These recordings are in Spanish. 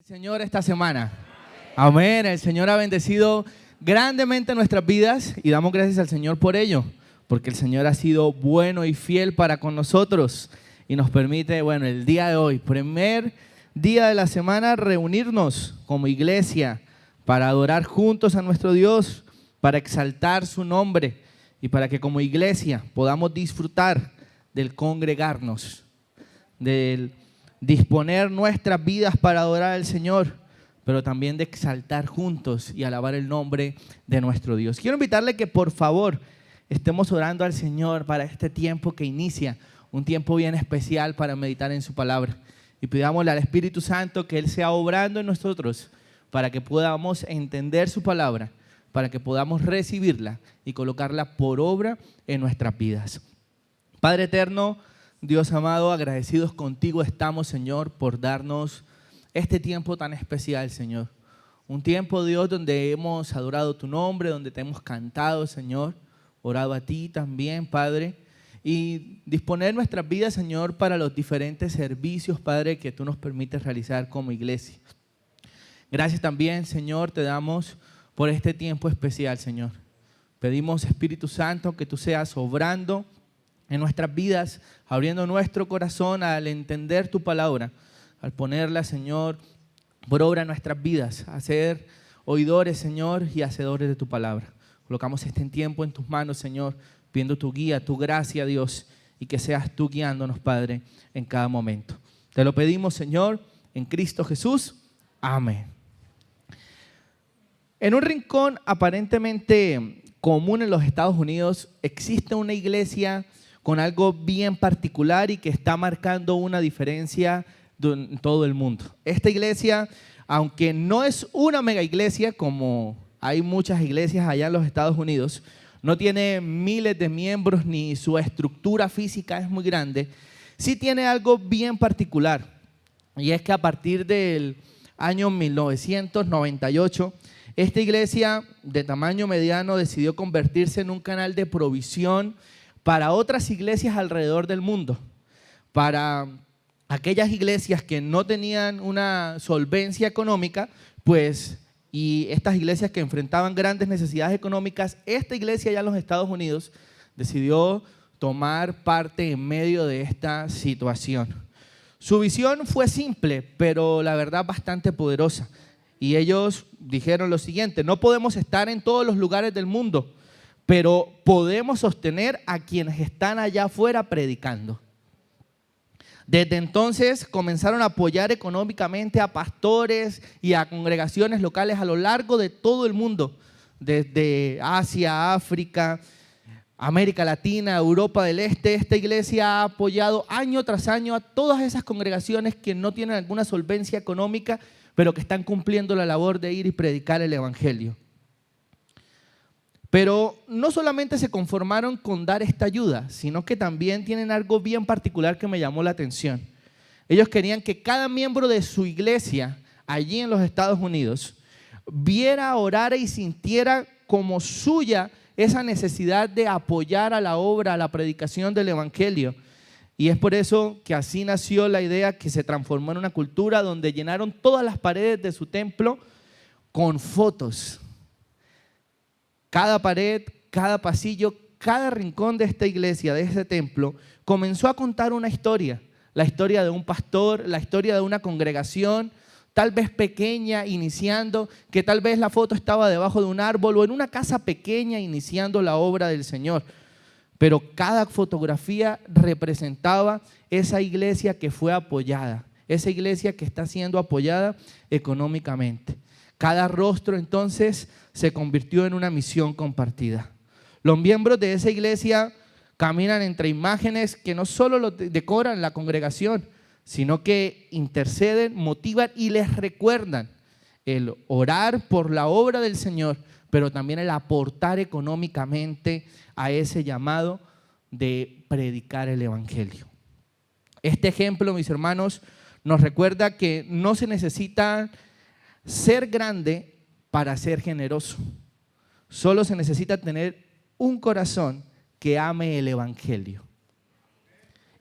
Señor esta semana. Amén. El Señor ha bendecido grandemente nuestras vidas y damos gracias al Señor por ello, porque el Señor ha sido bueno y fiel para con nosotros y nos permite, el día de hoy, primer día de la semana, reunirnos como iglesia para adorar juntos a nuestro Dios, para exaltar su nombre y para que como iglesia podamos disfrutar del congregarnos, del disponer nuestras vidas para adorar al Señor, pero también de exaltar juntos y alabar el nombre de nuestro Dios. Quiero invitarle que por favor estemos orando al Señor para este tiempo que inicia, un tiempo bien especial para meditar en su palabra. Y pidámosle al Espíritu Santo que Él sea obrando en nosotros para que podamos entender su palabra, para que podamos recibirla y colocarla por obra en nuestras vidas. Padre eterno, Dios amado, agradecidos contigo estamos, Señor, por darnos este tiempo tan especial, Señor. Un tiempo, Dios, donde hemos adorado tu nombre, donde te hemos cantado, Señor, orado a ti también, Padre, y disponer nuestras vidas, Señor, para los diferentes servicios, Padre, que tú nos permites realizar como iglesia. Gracias también, Señor, te damos por este tiempo especial, Señor. Pedimos, Espíritu Santo, que tú seas obrando en nuestras vidas, abriendo nuestro corazón al entender tu palabra, al ponerla, Señor, por obra en nuestras vidas, a ser oidores, Señor, y hacedores de tu palabra. Colocamos este tiempo en tus manos, Señor, pidiendo tu guía, tu gracia, Dios, y que seas tú guiándonos, Padre, en cada momento. Te lo pedimos, Señor, en Cristo Jesús. Amén. En un rincón aparentemente común en los Estados Unidos existe una iglesia con algo bien particular y que está marcando una diferencia en todo el mundo. Esta iglesia, aunque no es una mega iglesia como hay muchas iglesias allá en los Estados Unidos, no tiene miles de miembros ni su estructura física es muy grande, sí tiene algo bien particular, y es que a partir del año 1998, esta iglesia de tamaño mediano decidió convertirse en un canal de provisión para otras iglesias alrededor del mundo, para aquellas iglesias que no tenían una solvencia económica, y estas iglesias que enfrentaban grandes necesidades económicas, esta iglesia allá en los Estados Unidos decidió tomar parte en medio de esta situación. Su visión fue simple, pero la verdad bastante poderosa. Y ellos dijeron lo siguiente: no podemos estar en todos los lugares del mundo, pero podemos sostener a quienes están allá afuera predicando. Desde entonces comenzaron a apoyar económicamente a pastores y a congregaciones locales a lo largo de todo el mundo, desde Asia, África, América Latina, Europa del Este. Esta iglesia ha apoyado año tras año a todas esas congregaciones que no tienen alguna solvencia económica, pero que están cumpliendo la labor de ir y predicar el evangelio. Pero no solamente se conformaron con dar esta ayuda, sino que también tienen algo bien particular que me llamó la atención. Ellos querían que cada miembro de su iglesia allí en los Estados Unidos viera, orara y sintiera como suya esa necesidad de apoyar a la obra, a la predicación del evangelio. Y es por eso que así nació la idea, que se transformó en una cultura donde llenaron todas las paredes de su templo con fotos. Cada pared, cada pasillo, cada rincón de esta iglesia, de ese templo, comenzó a contar una historia. La historia de un pastor, la historia de una congregación, tal vez pequeña, iniciando, que tal vez la foto estaba debajo de un árbol o en una casa pequeña, iniciando la obra del Señor. Pero cada fotografía representaba esa iglesia que fue apoyada, esa iglesia que está siendo apoyada económicamente. Cada rostro entonces se convirtió en una misión compartida. Los miembros de esa iglesia caminan entre imágenes que no solo decoran la congregación, sino que interceden, motivan y les recuerdan el orar por la obra del Señor, pero también el aportar económicamente a ese llamado de predicar el evangelio. Este ejemplo, mis hermanos, nos recuerda que no se necesita ser grande para ser generoso. Solo se necesita tener un corazón que ame el evangelio.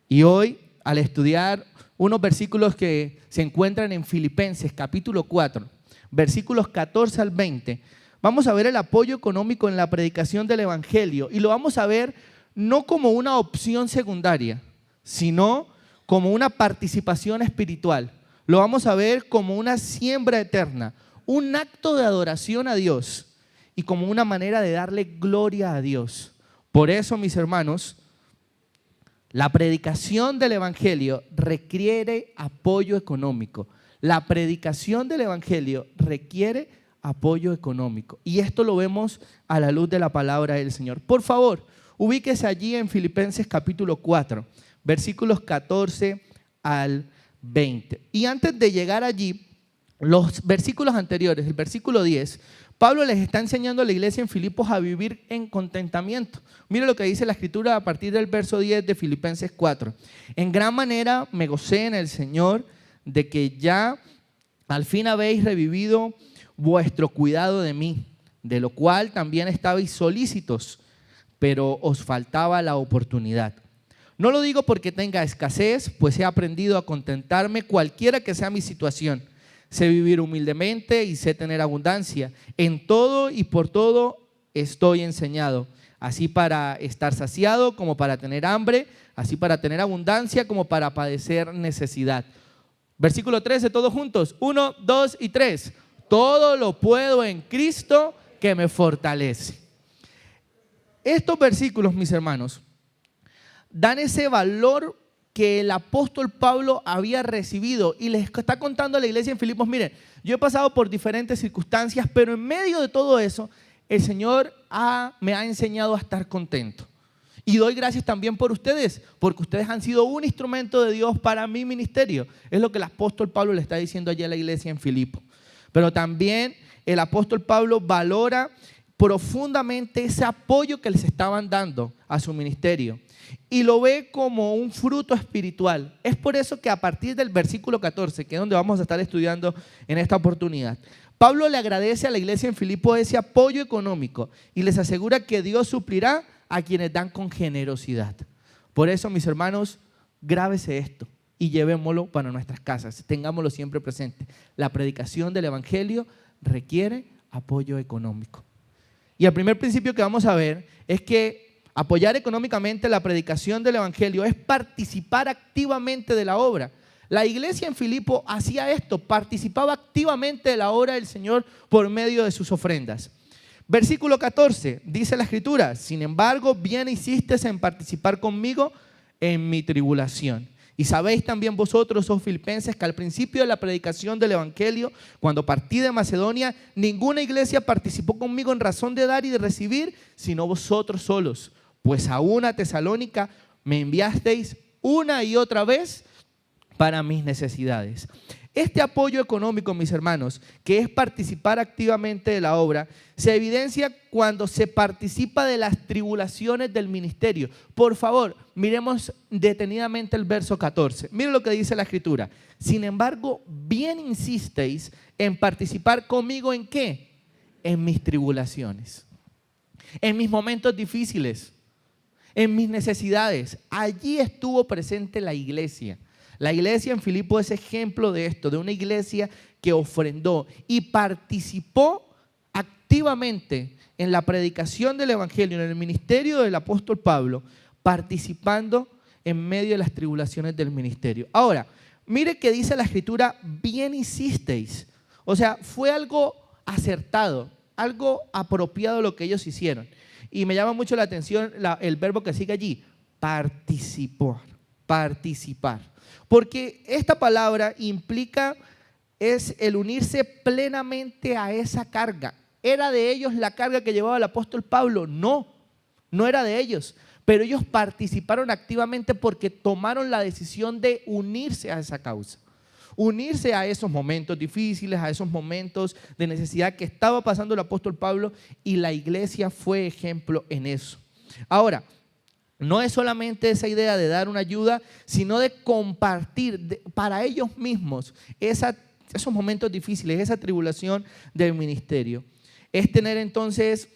Y hoy al estudiar unos versículos que se encuentran en Filipenses capítulo 4, versículos 14 al 20, vamos a ver el apoyo económico en la predicación del evangelio y lo vamos a ver no como una opción secundaria, sino como una participación espiritual. Lo vamos a ver como una siembra eterna, un acto de adoración a Dios y como una manera de darle gloria a Dios. Por eso, mis hermanos, la predicación del evangelio requiere apoyo económico. La predicación del evangelio requiere apoyo económico. Y esto lo vemos a la luz de la palabra del Señor. Por favor, ubíquese allí en Filipenses capítulo 4, versículos 14 al 20. Y antes de llegar allí, los versículos anteriores, el versículo 10, Pablo les está enseñando a la iglesia en Filipos a vivir en contentamiento. Mire lo que dice la Escritura a partir del verso 10 de Filipenses 4. En gran manera me gocé en el Señor de que ya al fin habéis revivido vuestro cuidado de mí, de lo cual también estabais solícitos, pero os faltaba la oportunidad. No lo digo porque tenga escasez, pues he aprendido a contentarme cualquiera que sea mi situación. Sé vivir humildemente y sé tener abundancia. En todo y por todo estoy enseñado, así para estar saciado como para tener hambre, así para tener abundancia como para padecer necesidad. Versículo 13, todos juntos, 1, 2 y 3. Todo lo puedo en Cristo que me fortalece. Estos versículos, mis hermanos, dan ese valor que el apóstol Pablo había recibido y les está contando a la iglesia en Filipos: miren, yo he pasado por diferentes circunstancias, pero en medio de todo eso, el Señor me ha enseñado a estar contento. Y doy gracias también por ustedes, porque ustedes han sido un instrumento de Dios para mi ministerio. Es lo que el apóstol Pablo le está diciendo allí a la iglesia en Filipos. Pero también el apóstol Pablo valora profundamente ese apoyo que les estaban dando a su ministerio y lo ve como un fruto espiritual. Es por eso que a partir del versículo 14, que es donde vamos a estar estudiando en esta oportunidad, Pablo le agradece a la iglesia en Filipos ese apoyo económico y les asegura que Dios suplirá a quienes dan con generosidad. Por eso, mis hermanos, grábese esto y llevémoslo para nuestras casas, tengámoslo siempre presente. La predicación del evangelio requiere apoyo económico. Y el primer principio que vamos a ver es que apoyar económicamente la predicación del evangelio es participar activamente de la obra. La iglesia en Filipo hacía esto, participaba activamente de la obra del Señor por medio de sus ofrendas. Versículo 14, dice la Escritura: sin embargo, bien hiciste en participar conmigo en mi tribulación. Y sabéis también vosotros, oh filipenses, que al principio de la predicación del evangelio, cuando partí de Macedonia, ninguna iglesia participó conmigo en razón de dar y de recibir, sino vosotros solos. Pues aún a Tesalónica me enviasteis una y otra vez para mis necesidades. Este apoyo económico, mis hermanos, que es participar activamente de la obra, se evidencia cuando se participa de las tribulaciones del ministerio. Por favor, miremos detenidamente el verso 14. Miren lo que dice la Escritura. Sin embargo, bien insisteis en participar conmigo ¿en qué? En mis tribulaciones, en mis momentos difíciles, en mis necesidades. Allí estuvo presente la iglesia. La iglesia en Filipo es ejemplo de esto, de una iglesia que ofrendó y participó activamente en la predicación del evangelio, en el ministerio del apóstol Pablo, participando en medio de las tribulaciones del ministerio. Ahora, mire que dice la Escritura: bien hicisteis. O sea, fue algo acertado, algo apropiado lo que ellos hicieron. Y me llama mucho la atención el verbo que sigue allí: participar. Porque esta palabra implica es el unirse plenamente a esa carga. ¿Era de ellos la carga que llevaba el apóstol Pablo? No, no era de ellos. Pero ellos participaron activamente porque tomaron la decisión de unirse a esa causa. Unirse a esos momentos difíciles, a esos momentos de necesidad que estaba pasando el apóstol Pablo, y la iglesia fue ejemplo en eso. Ahora, no es solamente esa idea de dar una ayuda, sino de compartir para ellos mismos esos momentos difíciles, esa tribulación del ministerio. Es tener entonces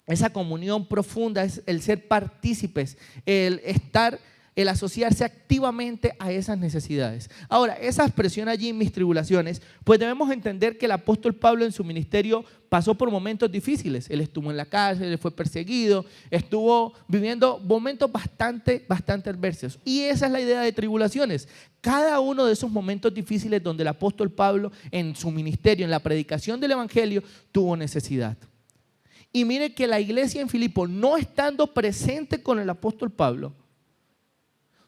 esa comunión profunda, es el ser partícipes, el estar el asociarse activamente a esas necesidades. Ahora, esa expresión allí en mis tribulaciones, pues debemos entender que el apóstol Pablo en su ministerio pasó por momentos difíciles. Él estuvo en la cárcel, él fue perseguido, estuvo viviendo momentos bastante adversos. Y esa es la idea de tribulaciones. Cada uno de esos momentos difíciles donde el apóstol Pablo en su ministerio, en la predicación del evangelio, tuvo necesidad. Y mire que la iglesia en Filipo, no estando presente con el apóstol Pablo,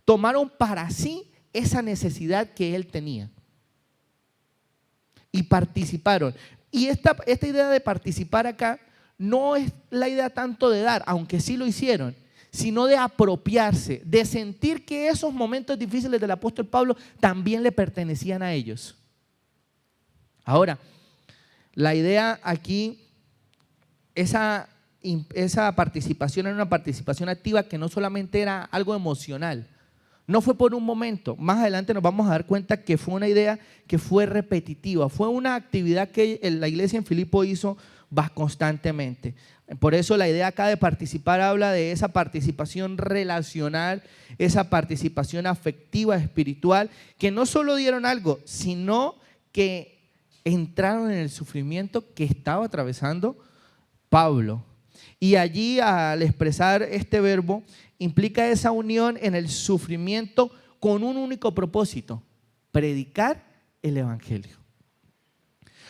tomaron para sí esa necesidad que él tenía y participaron. Y esta idea de participar acá no es la idea tanto de dar, aunque sí lo hicieron, sino de apropiarse, de sentir que esos momentos difíciles del apóstol Pablo también le pertenecían a ellos. Ahora, la idea aquí, esa participación era una participación activa que no solamente era algo emocional, no fue por un momento. Más adelante nos vamos a dar cuenta que fue una idea que fue repetitiva, fue una actividad que la iglesia en Filipo hizo constantemente. Por eso la idea acá de participar habla de esa participación relacional, esa participación afectiva, espiritual, que no solo dieron algo, sino que entraron en el sufrimiento que estaba atravesando Pablo. Y allí, al expresar este verbo, implica esa unión en el sufrimiento con un único propósito: predicar el evangelio.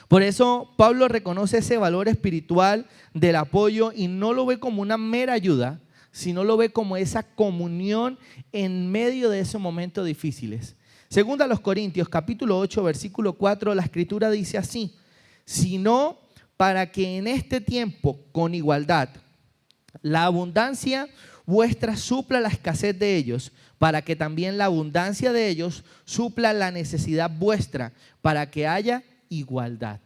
Por eso Pablo reconoce ese valor espiritual del apoyo y no lo ve como una mera ayuda, sino lo ve como esa comunión en medio de esos momentos difíciles. Segunda a los Corintios, capítulo 8, versículo 4, la escritura dice así: sino para que en este tiempo, con igualdad, la abundancia vuestra supla la escasez de ellos, para que también la abundancia de ellos supla la necesidad vuestra, para que haya igualdad.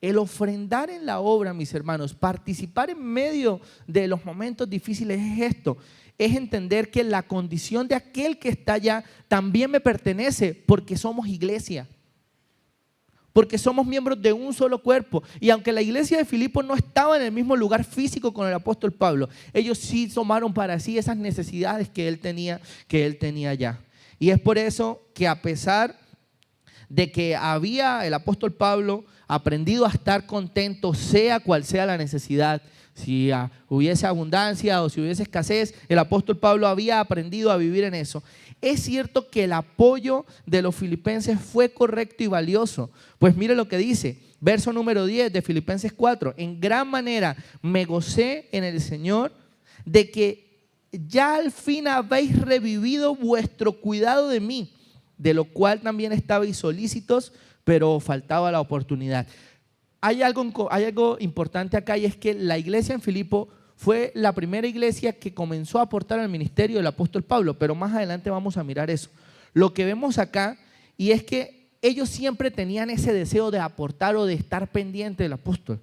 El ofrendar en la obra, mis hermanos, participar en medio de los momentos difíciles es esto: es entender que la condición de aquel que está allá también me pertenece, porque somos iglesia, porque somos miembros de un solo cuerpo. Y aunque la iglesia de Filipo no estaba en el mismo lugar físico con el apóstol Pablo, ellos sí tomaron para sí esas necesidades que él tenía allá. Y es por eso que, a pesar de que había el apóstol Pablo aprendido a estar contento, sea cual sea la necesidad, si hubiese abundancia o si hubiese escasez, el apóstol Pablo había aprendido a vivir en eso. Es cierto que el apoyo de los filipenses fue correcto y valioso. Pues mire lo que dice, verso número 10 de Filipenses 4: en gran manera me gocé en el Señor de que ya al fin habéis revivido vuestro cuidado de mí, de lo cual también estabais solícitos, pero faltaba la oportunidad. Hay algo importante acá, y es que la iglesia en Filipo fue la primera iglesia que comenzó a aportar al ministerio del apóstol Pablo, pero más adelante vamos a mirar eso. Lo que vemos acá, y es que ellos siempre tenían ese deseo de aportar o de estar pendiente del apóstol.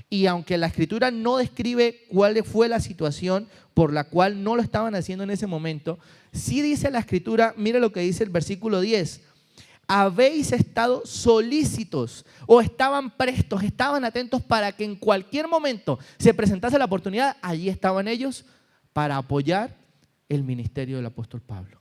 Y aunque la escritura no describe cuál fue la situación por la cual no lo estaban haciendo en ese momento, sí dice la escritura, mire lo que dice el versículo 10: habéis estado solícitos, o estaban prestos, estaban atentos para que en cualquier momento se presentase la oportunidad. Allí estaban ellos para apoyar el ministerio del apóstol Pablo.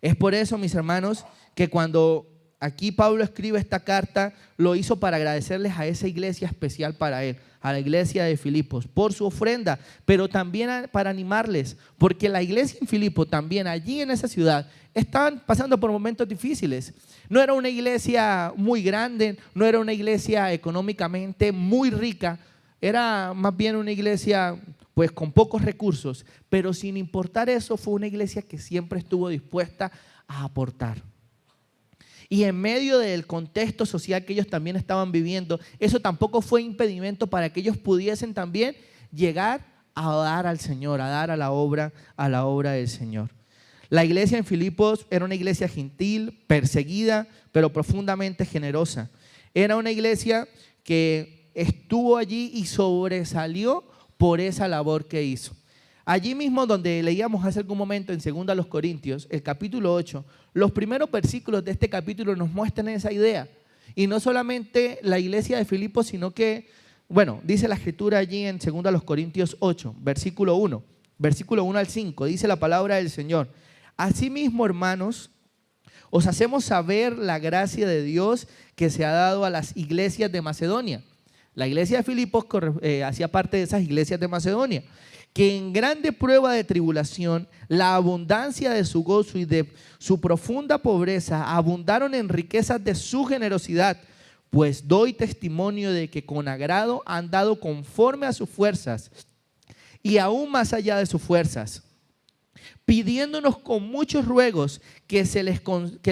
Es por eso, mis hermanos, que cuando aquí Pablo escribe esta carta, lo hizo para agradecerles a esa iglesia especial para él, a la iglesia de Filipos, por su ofrenda, pero también para animarles, porque la iglesia en Filipo también, allí en esa ciudad, estaban pasando por momentos difíciles. No era una iglesia muy grande, no era una iglesia económicamente muy rica, era más bien una iglesia pues con pocos recursos, pero sin importar eso, fue una iglesia que siempre estuvo dispuesta a aportar. Y en medio del contexto social que ellos también estaban viviendo, eso tampoco fue impedimento para que ellos pudiesen también llegar a dar al Señor, a dar a la obra del Señor. La iglesia en Filipos era una iglesia gentil, perseguida, pero profundamente generosa. Era una iglesia que estuvo allí y sobresalió por esa labor que hizo. Allí mismo donde leíamos hace algún momento en 2 a los Corintios, el capítulo 8, los primeros versículos de este capítulo nos muestran esa idea. Y no solamente la iglesia de Filipos, sino que, dice la escritura allí en 2 a los Corintios 8, versículo 1. versículo 1 al 5, dice la palabra del Señor. Asimismo, hermanos, os hacemos saber la gracia de Dios que se ha dado a las iglesias de Macedonia. La iglesia de Filipos hacía parte de esas iglesias de Macedonia, que en grande prueba de tribulación, la abundancia de su gozo y de su profunda pobreza abundaron en riquezas de su generosidad, pues doy testimonio de que con agrado han dado conforme a sus fuerzas y aún más allá de sus fuerzas, pidiéndonos con muchos ruegos que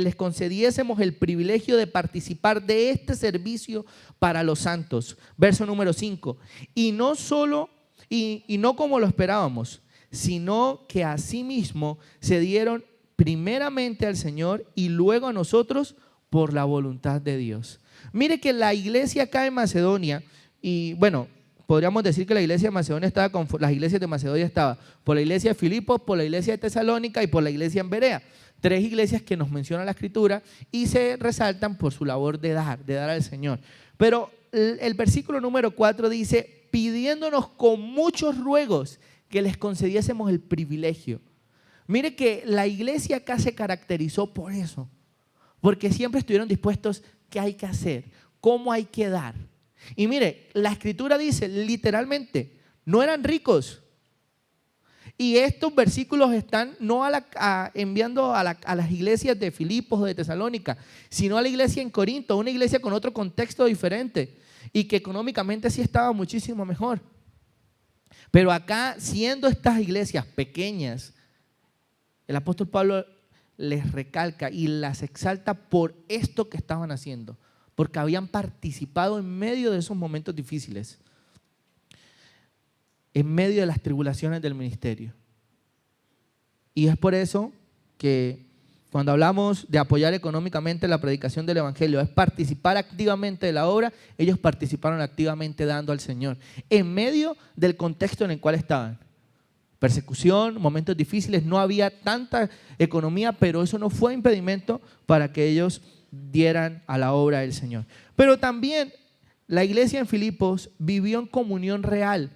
les concediésemos el privilegio de participar de este servicio para los santos. Verso número 5. Y no como lo esperábamos, sino que asimismo se dieron primeramente al Señor y luego a nosotros por la voluntad de Dios. Mire que la iglesia acá en Macedonia, y bueno, podríamos decir que la iglesia de Macedonia estaba con las iglesias de Macedonia estaba por la iglesia de Filipos, por la iglesia de Tesalónica y por la iglesia en Berea. 3 iglesias que nos menciona la Escritura y se resaltan por su labor de dar al Señor. Pero el versículo número 4 dice, pidiéndonos con muchos ruegos que les concediésemos el privilegio. Mire que la iglesia acá se caracterizó por eso, porque siempre estuvieron dispuestos, ¿qué hay que hacer? ¿Cómo hay que dar? Y mire, la Escritura dice literalmente, no eran ricos. Y estos versículos están no enviando a las iglesias de Filipos o de Tesalónica, sino a la iglesia en Corinto, una iglesia con otro contexto diferente y que económicamente sí estaba muchísimo mejor. Pero acá, siendo estas iglesias pequeñas, el apóstol Pablo les recalca y las exalta por esto que estaban haciendo, porque habían participado en medio de esos momentos difíciles, en medio de las tribulaciones del ministerio. Y es por eso que cuando hablamos de apoyar económicamente la predicación del evangelio, es participar activamente de la obra. Ellos participaron activamente dando al Señor, en medio del contexto en el cual estaban. Persecución, momentos difíciles, no había tanta economía, pero eso no fue impedimento para que ellos dieran a la obra del Señor. Pero también la iglesia en Filipos vivió en comunión real.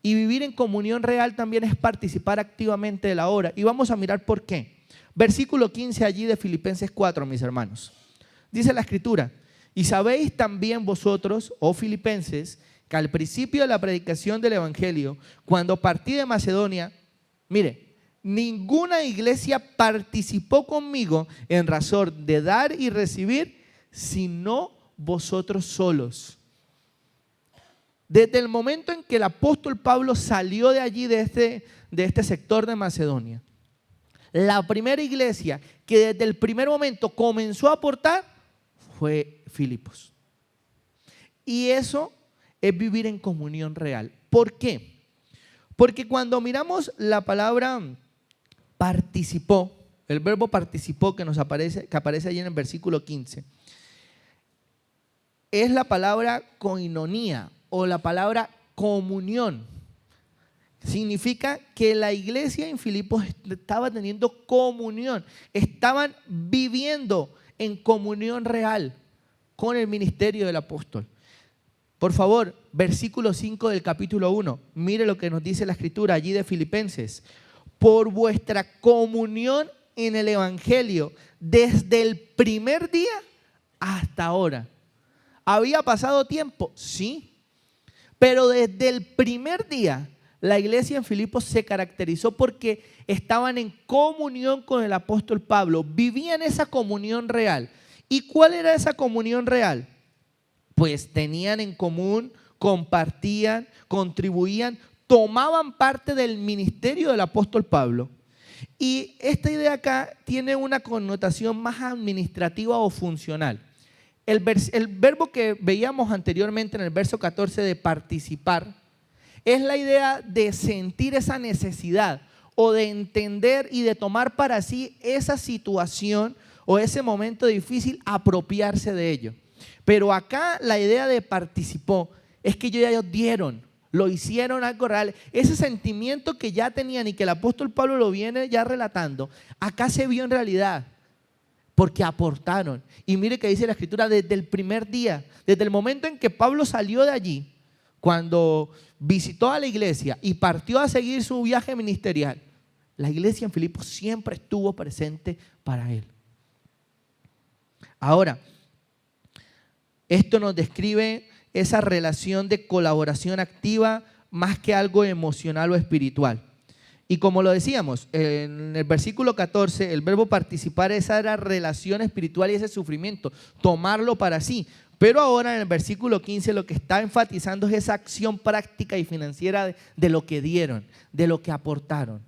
Y vivir en comunión real también es participar activamente de la obra. Y vamos a mirar por qué. Versículo 15 allí de Filipenses 4, mis hermanos. Dice la Escritura, y sabéis también vosotros, oh filipenses, que al principio de la predicación del evangelio, cuando partí de Macedonia, mire, ninguna iglesia participó conmigo en razón de dar y recibir, sino vosotros solos. Desde el momento en que el apóstol Pablo salió de allí, de este sector de Macedonia, la primera iglesia que desde el primer momento comenzó a aportar fue Filipos. Y eso es vivir en comunión real. ¿Por qué? Porque cuando miramos la palabra participó, el verbo participó que aparece allí en el versículo 15, es la palabra koinonía o la palabra comunión. Significa que la iglesia en Filipos estaba teniendo comunión, estaban viviendo en comunión real con el ministerio del apóstol. Por favor, versículo 5 del capítulo 1, mire lo que nos dice la Escritura allí de Filipenses. Por vuestra comunión en el evangelio desde el primer día hasta ahora. ¿Había pasado tiempo? Sí, pero desde el primer día la iglesia en Filipos se caracterizó porque estaban en comunión con el apóstol Pablo, vivían esa comunión real. ¿Y cuál era esa comunión real? Pues tenían en común, compartían, contribuían, tomaban parte del ministerio del apóstol Pablo. Y esta idea acá tiene una connotación más administrativa o funcional. El verbo que veíamos anteriormente en el verso 14 de participar es la idea de sentir esa necesidad o de entender y de tomar para sí esa situación o ese momento difícil, apropiarse de ello. Pero acá la idea de participó es que ellos dieron, lo hicieron algo real. Ese sentimiento que ya tenían y que el apóstol Pablo lo viene ya relatando, acá se vio en realidad. Porque aportaron. Y mire que dice la Escritura desde el primer día, desde el momento en que Pablo salió de allí, cuando visitó a la iglesia y partió a seguir su viaje ministerial, la iglesia en Filipos siempre estuvo presente para él. Ahora, esto nos describe esa relación de colaboración activa más que algo emocional o espiritual. Y como lo decíamos, en el versículo 14, el verbo participar, esa era relación espiritual y ese sufrimiento, tomarlo para sí. Pero ahora en el versículo 15 lo que está enfatizando es esa acción práctica y financiera de lo que dieron, de lo que aportaron.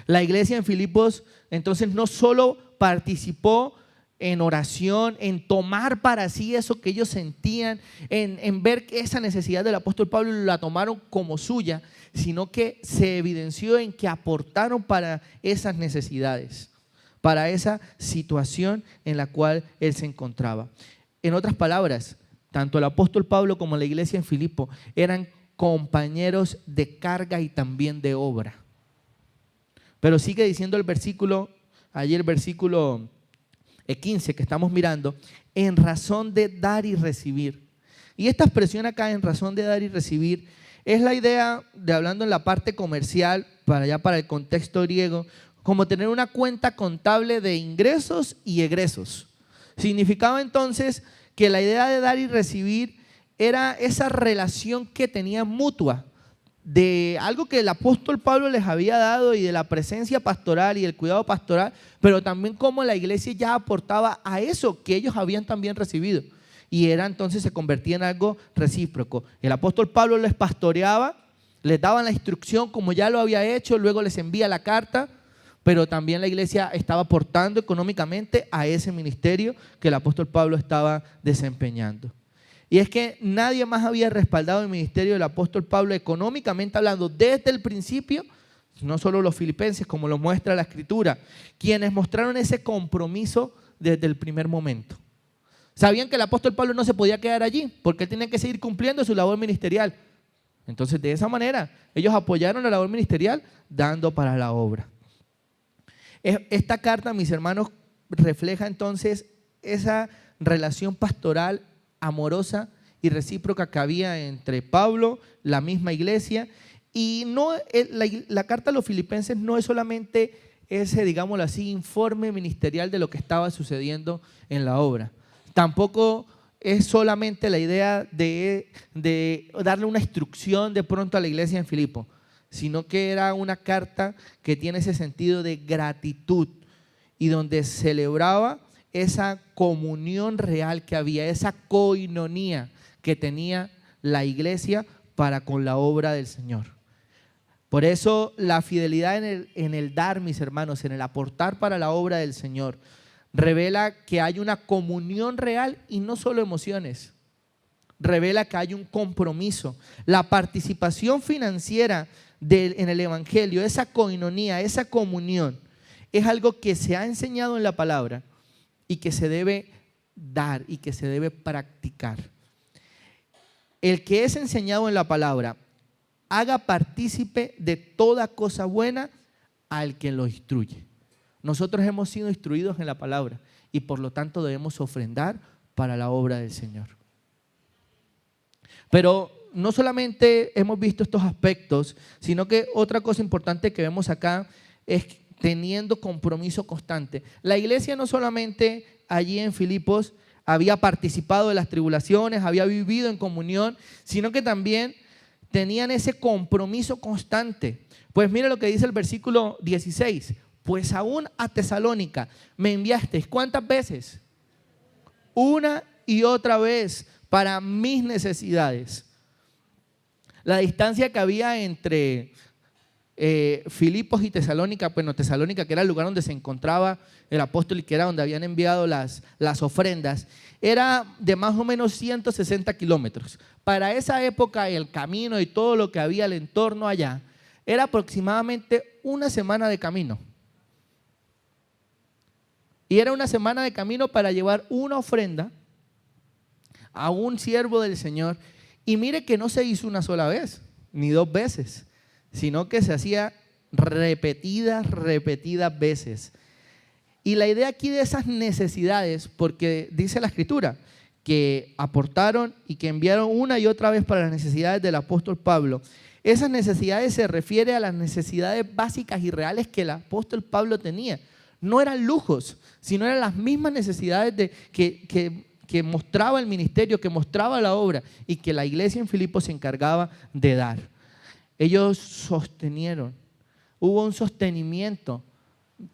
La iglesia en Filipos entonces no solo participó en oración, en tomar para sí eso que ellos sentían, en ver esa necesidad del apóstol Pablo y la tomaron como suya, sino que se evidenció en que aportaron para esas necesidades, para esa situación en la cual él se encontraba. En otras palabras, tanto el apóstol Pablo como la iglesia en Filipo eran compañeros de carga y también de obra. Pero sigue diciendo el versículo, allí el versículo 15 que estamos mirando, en razón de dar y recibir. Y esta expresión acá, en razón de dar y recibir, es la idea de, hablando en la parte comercial, para el contexto griego, como tener una cuenta contable de ingresos y egresos. Significaba entonces que la idea de dar y recibir era esa relación que tenían mutua, de algo que el apóstol Pablo les había dado y de la presencia pastoral y el cuidado pastoral, pero también cómo la iglesia ya aportaba a eso que ellos habían también recibido. Y era entonces, se convertía en algo recíproco. El apóstol Pablo les pastoreaba, les daba la instrucción como ya lo había hecho, luego les envía la carta, pero también la iglesia estaba aportando económicamente a ese ministerio que el apóstol Pablo estaba desempeñando. Y es que nadie más había respaldado el ministerio del apóstol Pablo económicamente hablando desde el principio, no solo los filipenses, como lo muestra la Escritura, quienes mostraron ese compromiso desde el primer momento. Sabían que el apóstol Pablo no se podía quedar allí, porque él tenía que seguir cumpliendo su labor ministerial. Entonces, de esa manera, ellos apoyaron la labor ministerial dando para la obra. Esta carta, mis hermanos, refleja entonces esa relación pastoral amorosa y recíproca que había entre Pablo, la misma iglesia, y no, la carta a los filipenses no es solamente ese, digámoslo así, informe ministerial de lo que estaba sucediendo en la obra. Tampoco es solamente la idea de darle una instrucción de pronto a la iglesia en Filipo, sino que era una carta que tiene ese sentido de gratitud y donde celebraba esa comunión real que había, esa coinonía que tenía la iglesia para con la obra del Señor. Por eso la fidelidad en el dar, mis hermanos, en el aportar para la obra del Señor, revela que hay una comunión real y no solo emociones. Revela que hay un compromiso. La participación financiera en el Evangelio, esa coinonía, esa comunión, es algo que se ha enseñado en la palabra y que se debe dar y que se debe practicar. El que es enseñado en la palabra, haga partícipe de toda cosa buena al que lo instruye. Nosotros hemos sido instruidos en la palabra y por lo tanto debemos ofrendar para la obra del Señor. Pero no solamente hemos visto estos aspectos, sino que otra cosa importante que vemos acá es teniendo compromiso constante. La iglesia no solamente allí en Filipos había participado de las tribulaciones, había vivido en comunión, sino que también tenían ese compromiso constante. Pues mira lo que dice el versículo 16. Pues aún a Tesalónica me enviasteis, ¿cuántas veces? Una y otra vez para mis necesidades. La distancia que había entre Filipos y Tesalónica, bueno, Tesalónica, que era el lugar donde se encontraba el apóstol y que era donde habían enviado las ofrendas, era de más o menos 160 kilómetros. Para esa época el camino y todo lo que había al entorno allá era aproximadamente una semana de camino. Y era una semana de camino para llevar una ofrenda a un siervo del Señor. Y mire que no se hizo una sola vez, ni dos veces, sino que se hacía repetidas veces. Y la idea aquí de esas necesidades, porque dice la Escritura que aportaron y que enviaron una y otra vez para las necesidades del apóstol Pablo. Esas necesidades se refieren a las necesidades básicas y reales que el apóstol Pablo tenía. No eran lujos, sino eran las mismas necesidades que mostraba el ministerio, que mostraba la obra y que la iglesia en Filipos se encargaba de dar. Ellos sostenieron, hubo un sostenimiento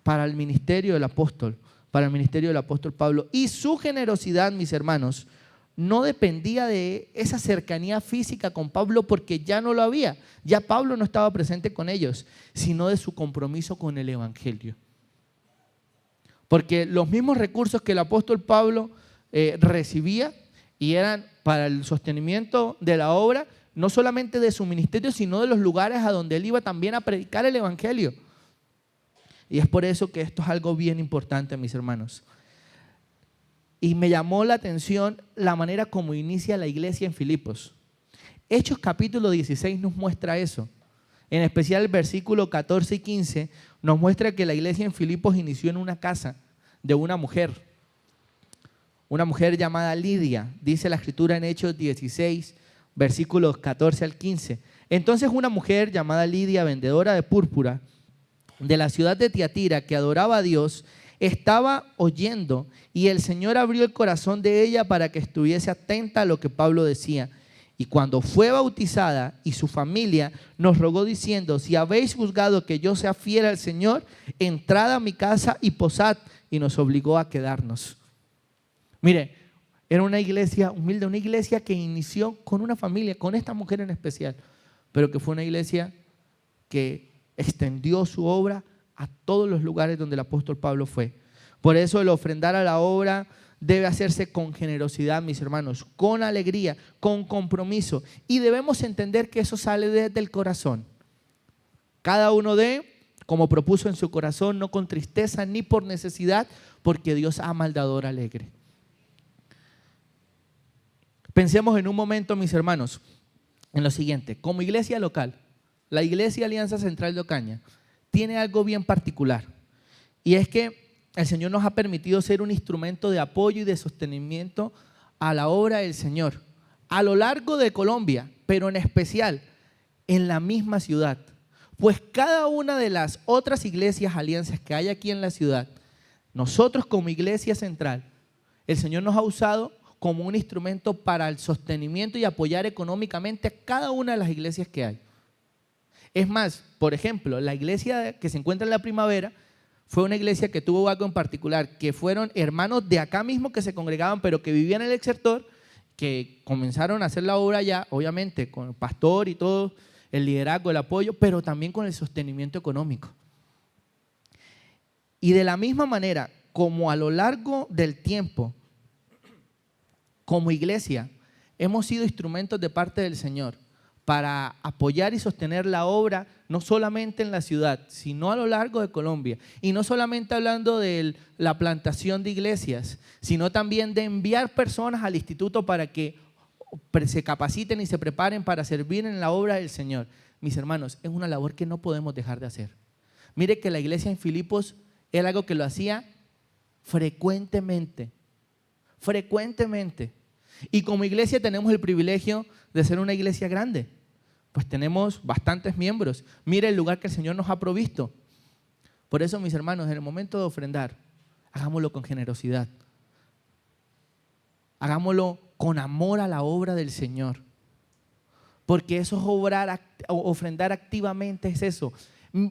para el ministerio del apóstol, para el ministerio del apóstol Pablo. Y su generosidad, mis hermanos, no dependía de esa cercanía física con Pablo, porque ya no lo había. Ya Pablo no estaba presente con ellos, sino de su compromiso con el evangelio. Porque los mismos recursos que el apóstol Pablo recibía y eran para el sostenimiento de la obra, no solamente de su ministerio, sino de los lugares a donde él iba también a predicar el evangelio. Y es por eso que esto es algo bien importante, mis hermanos. Y me llamó la atención la manera como inicia la iglesia en Filipos. Hechos capítulo 16 nos muestra eso. En especial el versículo 14 y 15 nos muestra que la iglesia en Filipos inició en una casa de una mujer llamada Lidia. Dice la escritura en Hechos 16, versículos 14 al 15. Entonces una mujer llamada Lidia, vendedora de púrpura, de la ciudad de Tiatira, que adoraba a Dios, estaba oyendo, y el Señor abrió el corazón de ella para que estuviese atenta a lo que Pablo decía. Y cuando fue bautizada y su familia nos rogó diciendo: si habéis juzgado que yo sea fiel al Señor, entrad a mi casa y posad. Y nos obligó a quedarnos. Mire, era una iglesia humilde, una iglesia que inició con una familia, con esta mujer en especial, pero que fue una iglesia que extendió su obra a todos los lugares donde el apóstol Pablo fue. Por eso el ofrendar a la obra debe hacerse con generosidad, mis hermanos, con alegría, con compromiso. Y debemos entender que eso sale desde el corazón. Cada uno dé como propuso en su corazón, no con tristeza ni por necesidad, porque Dios ama al dador alegre. Pensemos en un momento, mis hermanos, en lo siguiente. Como iglesia local, la Iglesia Alianza Central de Ocaña tiene algo bien particular, y es que el Señor nos ha permitido ser un instrumento de apoyo y de sostenimiento a la obra del Señor a lo largo de Colombia, pero en especial en la misma ciudad. Pues cada una de las otras iglesias alianzas que hay aquí en la ciudad, nosotros como iglesia central, el Señor nos ha usado como un instrumento para el sostenimiento y apoyar económicamente a cada una de las iglesias que hay. Es más, por ejemplo, la iglesia que se encuentra en la Primavera fue una iglesia que tuvo algo en particular, que fueron hermanos de acá mismo que se congregaban, pero que vivían en el exterior, que comenzaron a hacer la obra allá, obviamente, con el pastor y todo, el liderazgo, el apoyo, pero también con el sostenimiento económico. Y de la misma manera, como a lo largo del tiempo, como iglesia, hemos sido instrumentos de parte del Señor para apoyar y sostener la obra, no solamente en la ciudad, sino a lo largo de Colombia. Y no solamente hablando de la plantación de iglesias, sino también de enviar personas al instituto para que se capaciten y se preparen para servir en la obra del Señor. Mis hermanos, es una labor que no podemos dejar de hacer. Mire que la iglesia en Filipos era algo que lo hacía frecuentemente. Y como iglesia tenemos el privilegio de ser una iglesia grande. Pues tenemos bastantes miembros. Mire el lugar que el Señor nos ha provisto. Por eso, mis hermanos, en el momento de ofrendar, hagámoslo con generosidad. Hagámoslo con amor a la obra del Señor. Porque eso es ofrendar activamente, es eso.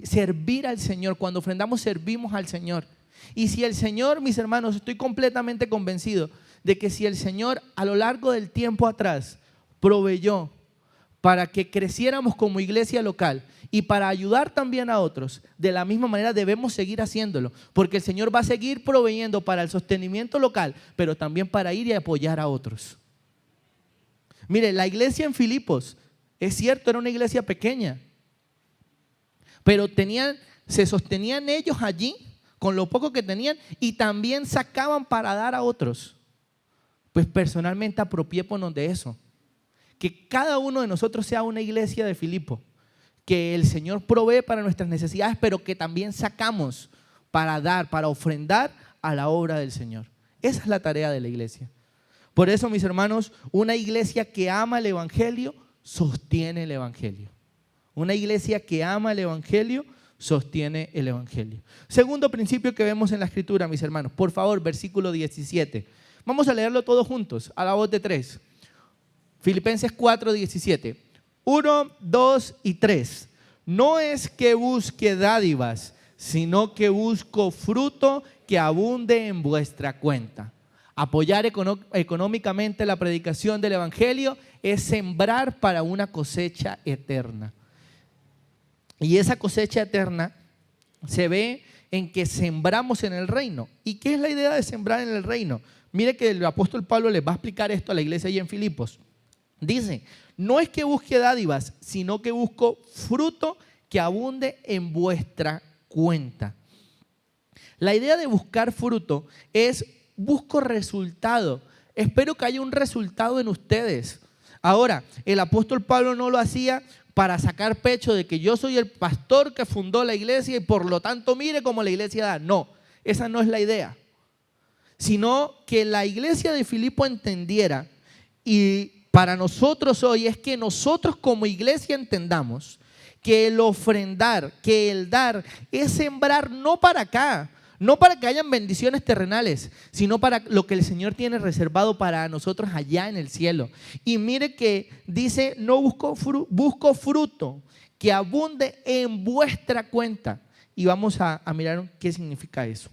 Servir al Señor. Cuando ofrendamos, servimos al Señor. Y si el Señor, mis hermanos, estoy completamente convencido de que si el Señor a lo largo del tiempo atrás proveyó para que creciéramos como iglesia local y para ayudar también a otros, de la misma manera debemos seguir haciéndolo, porque el Señor va a seguir proveyendo para el sostenimiento local, pero también para ir y apoyar a otros. Mire, la iglesia en Filipos, es cierto, era una iglesia pequeña, pero se sostenían ellos allí con lo poco que tenían y también sacaban para dar a otros. Pues personalmente apropiémonos de eso. Que cada uno de nosotros sea una iglesia de Filipo. Que el Señor provee para nuestras necesidades, pero que también sacamos para dar, para ofrendar a la obra del Señor. Esa es la tarea de la iglesia. Por eso, mis hermanos, una iglesia que ama el evangelio sostiene el evangelio. Una iglesia que ama el evangelio sostiene el evangelio. Segundo principio que vemos en la escritura, mis hermanos. Por favor, versículo 17. Vamos a leerlo todos juntos, a la voz de 3. Filipenses 4, 17. 1, 2 y 3. No es que busque dádivas, sino que busco fruto que abunde en vuestra cuenta. Apoyar económicamente la predicación del evangelio es sembrar para una cosecha eterna. Y esa cosecha eterna se ve en que sembramos en el reino. ¿Y qué es la idea de sembrar en el reino? Mire que el apóstol Pablo les va a explicar esto a la iglesia allí en Filipos. Dice, no es que busque dádivas, sino que busco fruto que abunde en vuestra cuenta. La idea de buscar fruto es busco resultado. Espero que haya un resultado en ustedes. Ahora, el apóstol Pablo no lo hacía para sacar pecho de que yo soy el pastor que fundó la iglesia y por lo tanto mire cómo la iglesia da. No, esa no es la idea. Sino que la iglesia de Filipo entendiera, y para nosotros hoy es que nosotros como iglesia entendamos que el ofrendar, que el dar es sembrar no para acá, no para que hayan bendiciones terrenales, sino para lo que el Señor tiene reservado para nosotros allá en el cielo. Y mire que dice, no busco fruto que abunde en vuestra cuenta. Y vamos a mirar qué significa eso.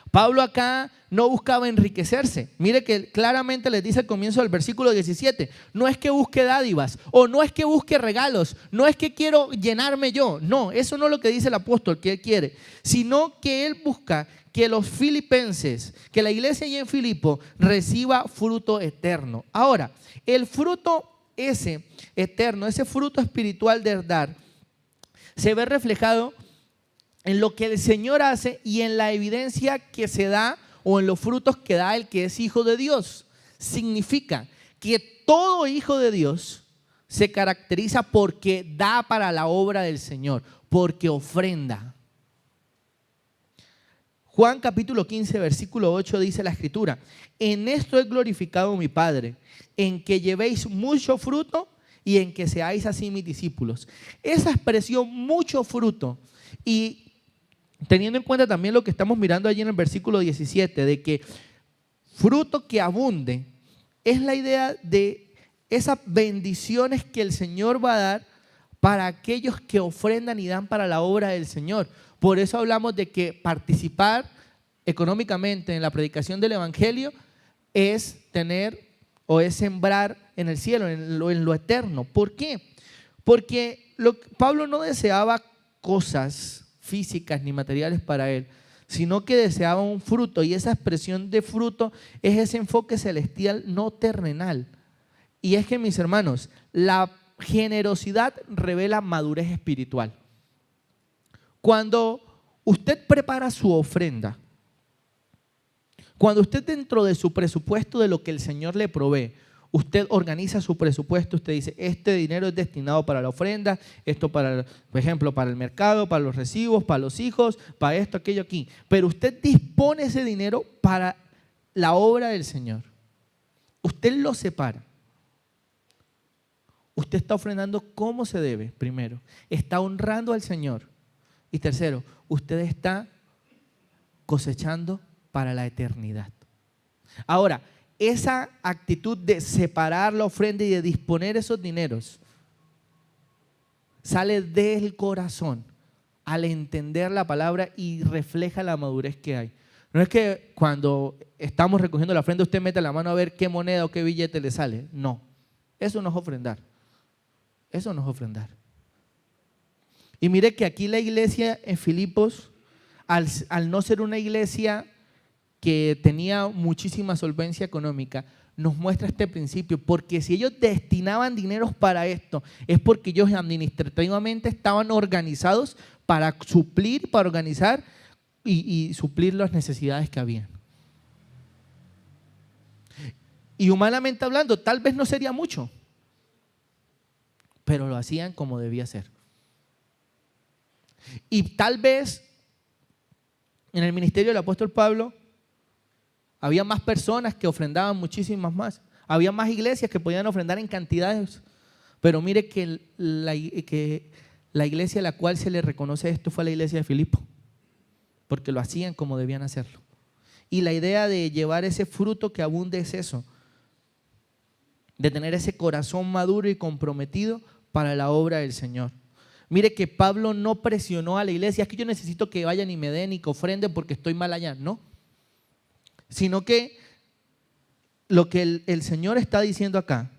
Pablo acá no buscaba enriquecerse. Mire que claramente les dice al comienzo del versículo 17, no es que busque dádivas o no es que busque regalos, no es que quiero llenarme yo. No, eso no es lo que dice el apóstol que él quiere, sino que él busca que los filipenses, que la iglesia allí en Filipo reciba fruto eterno. Ahora, el fruto ese eterno, ese fruto espiritual de dar, se ve reflejado en lo que el Señor hace y en la evidencia que se da o en los frutos que da el que es hijo de Dios. Significa que todo hijo de Dios se caracteriza porque da para la obra del Señor, porque ofrenda. Juan capítulo 15, versículo 8 dice la escritura, en esto es glorificado mi Padre, en que llevéis mucho fruto y en que seáis así mis discípulos. Esa expresión mucho fruto, y teniendo en cuenta también lo que estamos mirando allí en el versículo 17, de que fruto que abunde, es la idea de esas bendiciones que el Señor va a dar para aquellos que ofrendan y dan para la obra del Señor. Por eso hablamos de que participar económicamente en la predicación del evangelio es tener o es sembrar en el cielo, en lo eterno. ¿Por qué? Porque Pablo no deseaba cosas físicas ni materiales para él, sino que deseaba un fruto, y esa expresión de fruto es ese enfoque celestial no terrenal. Y es que, mis hermanos, la generosidad revela madurez espiritual. Cuando usted prepara su ofrenda, cuando usted dentro de su presupuesto de lo que el Señor le provee, usted organiza su presupuesto, usted dice, este dinero es destinado para la ofrenda, esto para, por ejemplo, para el mercado, para los recibos, para los hijos, para esto, aquello aquí. Pero usted dispone ese dinero para la obra del Señor. Usted lo separa. Usted está ofrendando como se debe, primero. Está honrando al Señor. Y tercero, usted está cosechando para la eternidad. Ahora, esa actitud de separar la ofrenda y de disponer esos dineros sale del corazón al entender la palabra y refleja la madurez que hay. No es que cuando estamos recogiendo la ofrenda usted mete la mano a ver qué moneda o qué billete le sale. No, eso no es ofrendar. Eso no es ofrendar. Y mire que aquí la iglesia en Filipos, al no ser una iglesia que tenía muchísima solvencia económica, nos muestra este principio, porque si ellos destinaban dineros para esto, es porque ellos administrativamente estaban organizados para suplir, para organizar y suplir las necesidades que había. Y humanamente hablando, tal vez no sería mucho, pero lo hacían como debía ser. Y tal vez en el ministerio del apóstol Pablo, Había más personas que ofrendaban muchísimas más. Había más iglesias que podían ofrendar en cantidades. Pero mire que la iglesia a la cual se le reconoce esto fue la iglesia de Filipo, porque lo hacían como debían hacerlo. Y la idea de llevar ese fruto que abunde es eso, de tener ese corazón maduro y comprometido para la obra del Señor. Mire que Pablo no presionó a la iglesia, es que yo necesito que vayan y me den y que ofrenden porque estoy mal allá, no. Sino que lo que el Señor está diciendo acá,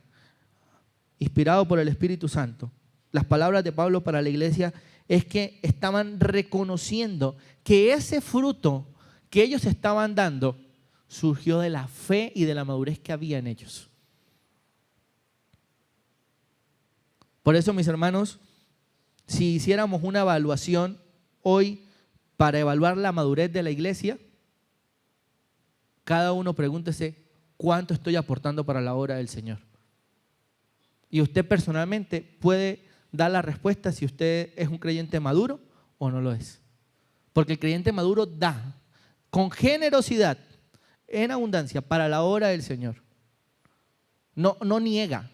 inspirado por el Espíritu Santo, las palabras de Pablo para la iglesia es que estaban reconociendo que ese fruto que ellos estaban dando surgió de la fe y de la madurez que había en ellos. Por eso, mis hermanos, si hiciéramos una evaluación hoy para evaluar la madurez de la iglesia, cada uno pregúntese cuánto estoy aportando para la obra del Señor. Y usted personalmente puede dar la respuesta si usted es un creyente maduro o no lo es. Porque el creyente maduro da con generosidad, en abundancia, para la obra del Señor. No niega,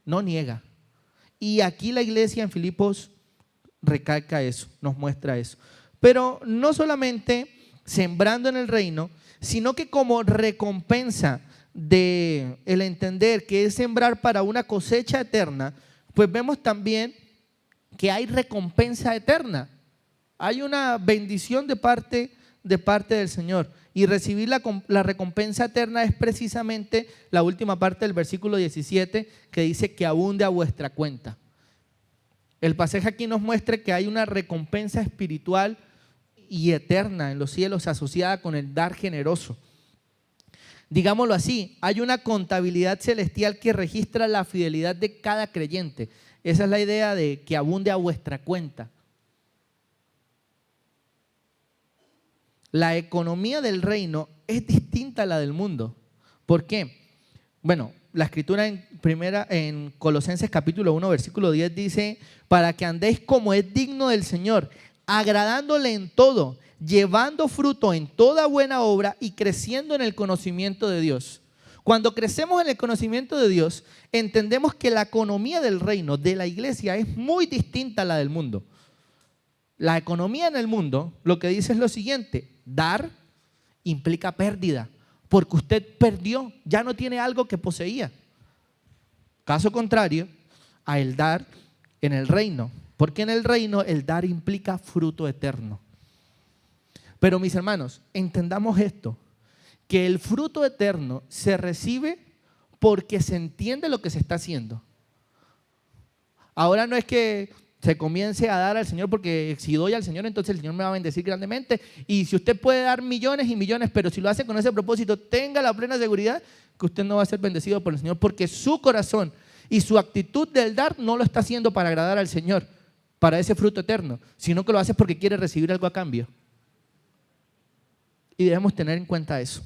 no niega. Y aquí la iglesia en Filipos recalca eso, nos muestra eso. Pero no solamente sembrando en el reino, sino que como recompensa de el entender que es sembrar para una cosecha eterna, pues vemos también que hay recompensa eterna. Hay una bendición de parte del Señor. Y recibir la recompensa eterna es precisamente la última parte del versículo 17 que dice que abunde a vuestra cuenta. El pasaje aquí nos muestra que hay una recompensa espiritual y eterna en los cielos asociada con el dar generoso. Digámoslo así, hay una contabilidad celestial que registra la fidelidad de cada creyente. Esa es la idea de que abunde a vuestra cuenta. La economía del reino es distinta a la del mundo. ¿Por qué? Bueno, la escritura en Colosenses capítulo 1, versículo 10 dice, para que andéis como es digno del Señor, agradándole en todo, llevando fruto en toda buena obra y creciendo en el conocimiento de Dios. Cuando crecemos en el conocimiento de Dios, entendemos que la economía del reino, de la iglesia, es muy distinta a la del mundo. La economía en el mundo, lo que dice es lo siguiente: dar implica pérdida, porque usted perdió, ya no tiene algo que poseía. Caso contrario a el dar en el reino, porque en el reino el dar implica fruto eterno. Pero mis hermanos, entendamos esto, que el fruto eterno se recibe porque se entiende lo que se está haciendo. Ahora no es que se comience a dar al Señor porque si doy al Señor entonces el Señor me va a bendecir grandemente, y si usted puede dar millones y millones, pero si lo hace con ese propósito, tenga la plena seguridad que usted no va a ser bendecido por el Señor, porque su corazón y su actitud del dar no lo está haciendo para agradar al Señor, para ese fruto eterno, sino que lo hace porque quiere recibir algo a cambio. Y debemos tener en cuenta eso.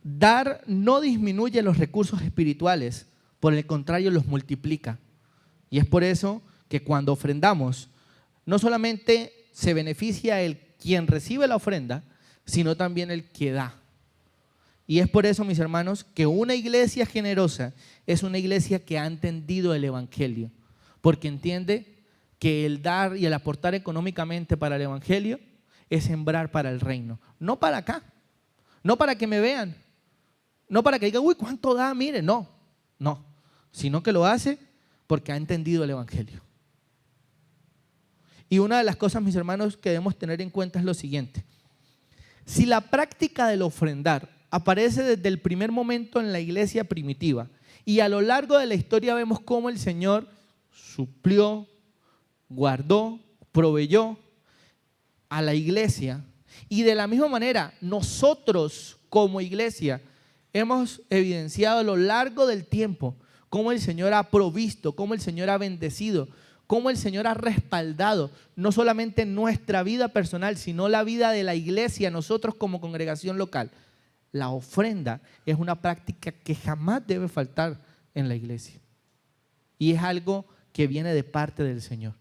Dar no disminuye los recursos espirituales, por el contrario los multiplica. Y es por eso que cuando ofrendamos, no solamente se beneficia el quien recibe la ofrenda, sino también el que da. Y es por eso, mis hermanos, que una iglesia generosa es una iglesia que ha entendido el evangelio, porque entiende que el dar y el aportar económicamente para el evangelio es sembrar para el reino, no para acá, no para que me vean, no para que digan, uy, ¿cuánto da? Mire, no, sino que lo hace porque ha entendido el evangelio. Y una de las cosas, mis hermanos, que debemos tener en cuenta es lo siguiente: si la práctica del ofrendar aparece desde el primer momento en la iglesia primitiva y a lo largo de la historia vemos cómo el Señor suplió, guardó, proveyó a la iglesia, y de la misma manera nosotros como iglesia hemos evidenciado a lo largo del tiempo cómo el Señor ha provisto, cómo el Señor ha bendecido, cómo el Señor ha respaldado no solamente nuestra vida personal, sino la vida de la iglesia, nosotros como congregación local. La ofrenda es una práctica que jamás debe faltar en la iglesia, y es algo que viene de parte del Señor.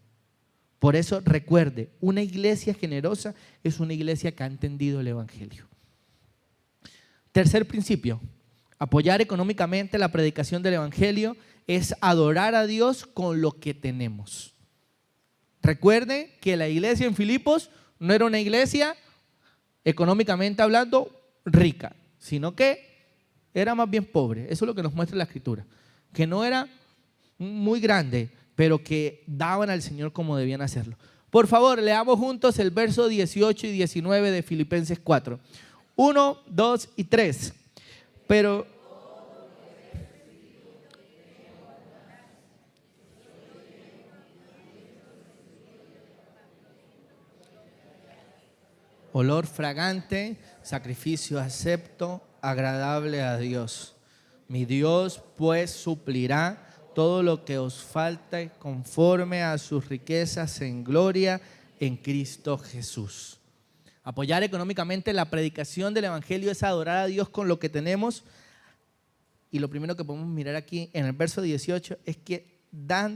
Por eso recuerde, una iglesia generosa es una iglesia que ha entendido el evangelio. Tercer principio, apoyar económicamente la predicación del evangelio es adorar a Dios con lo que tenemos. Recuerde que la iglesia en Filipos no era una iglesia económicamente hablando rica, sino que era más bien pobre. Eso es lo que nos muestra la Escritura, que no era muy grande, pero que daban al Señor como debían hacerlo. Por favor, leamos juntos el verso 18 y 19 de Filipenses 4. 1, 2 y 3. Pero olor fragante, sacrificio acepto, agradable a Dios. Mi Dios pues suplirá todo lo que os falte conforme a sus riquezas en gloria en Cristo Jesús. Apoyar económicamente la predicación del evangelio es adorar a Dios con lo que tenemos. Y lo primero que podemos mirar aquí en el verso 18 es que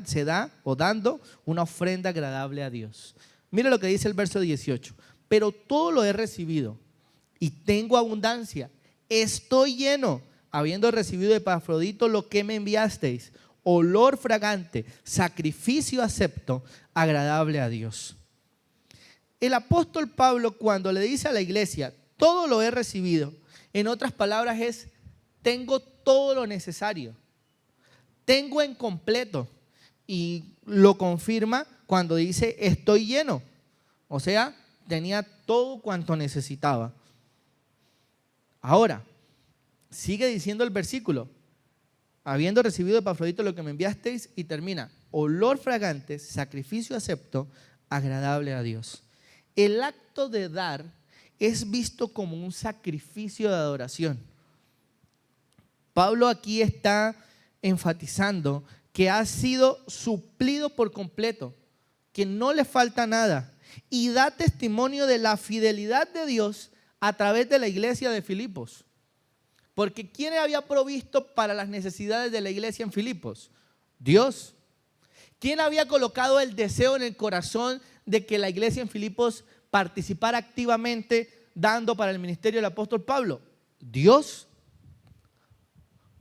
se da dando una ofrenda agradable a Dios. Mira lo que dice el verso 18. Pero todo lo he recibido y tengo abundancia. Estoy lleno, habiendo recibido de Epafrodito lo que me enviasteis, olor fragante, sacrificio acepto, agradable a Dios. El apóstol Pablo, cuando le dice a la iglesia, todo lo he recibido, en otras palabras es, tengo todo lo necesario, tengo en completo, y lo confirma cuando dice, estoy lleno, o sea, tenía todo cuanto necesitaba. Ahora, sigue diciendo el versículo, habiendo recibido de Epafrodito lo que me enviasteis, y termina, olor fragante, sacrificio acepto, agradable a Dios. El acto de dar es visto como un sacrificio de adoración. Pablo aquí está enfatizando que ha sido suplido por completo, que no le falta nada, y da testimonio de la fidelidad de Dios a través de la iglesia de Filipos. Porque ¿quién había provisto para las necesidades de la iglesia en Filipos? Dios. ¿Quién había colocado el deseo en el corazón de que la iglesia en Filipos participara activamente dando para el ministerio del apóstol Pablo? Dios.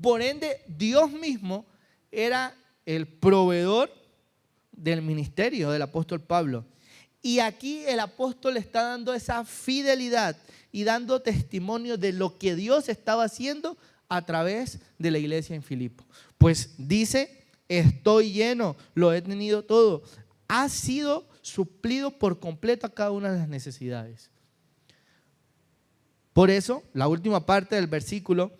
Por ende, Dios mismo era el proveedor del ministerio del apóstol Pablo. Y aquí el apóstol está dando esa fidelidad y dando testimonio de lo que Dios estaba haciendo a través de la iglesia en Filipos. Pues dice, estoy lleno, lo he tenido todo. Ha sido suplido por completo a cada una de las necesidades. Por eso, la última parte del versículo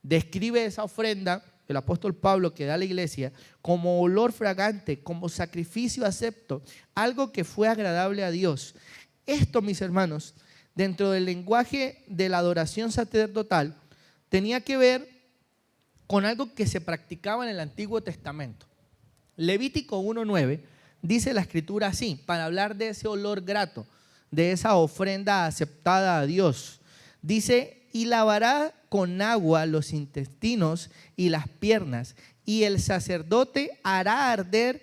describe esa ofrenda, el apóstol Pablo, que da a la iglesia, como olor fragante, como sacrificio acepto, algo que fue agradable a Dios. Esto, mis hermanos, dentro del lenguaje de la adoración sacerdotal, tenía que ver con algo que se practicaba en el Antiguo Testamento. Levítico 1:9 dice la escritura así, para hablar de ese olor grato, de esa ofrenda aceptada a Dios. Dice, y lavará con agua los intestinos y las piernas, y el sacerdote hará arder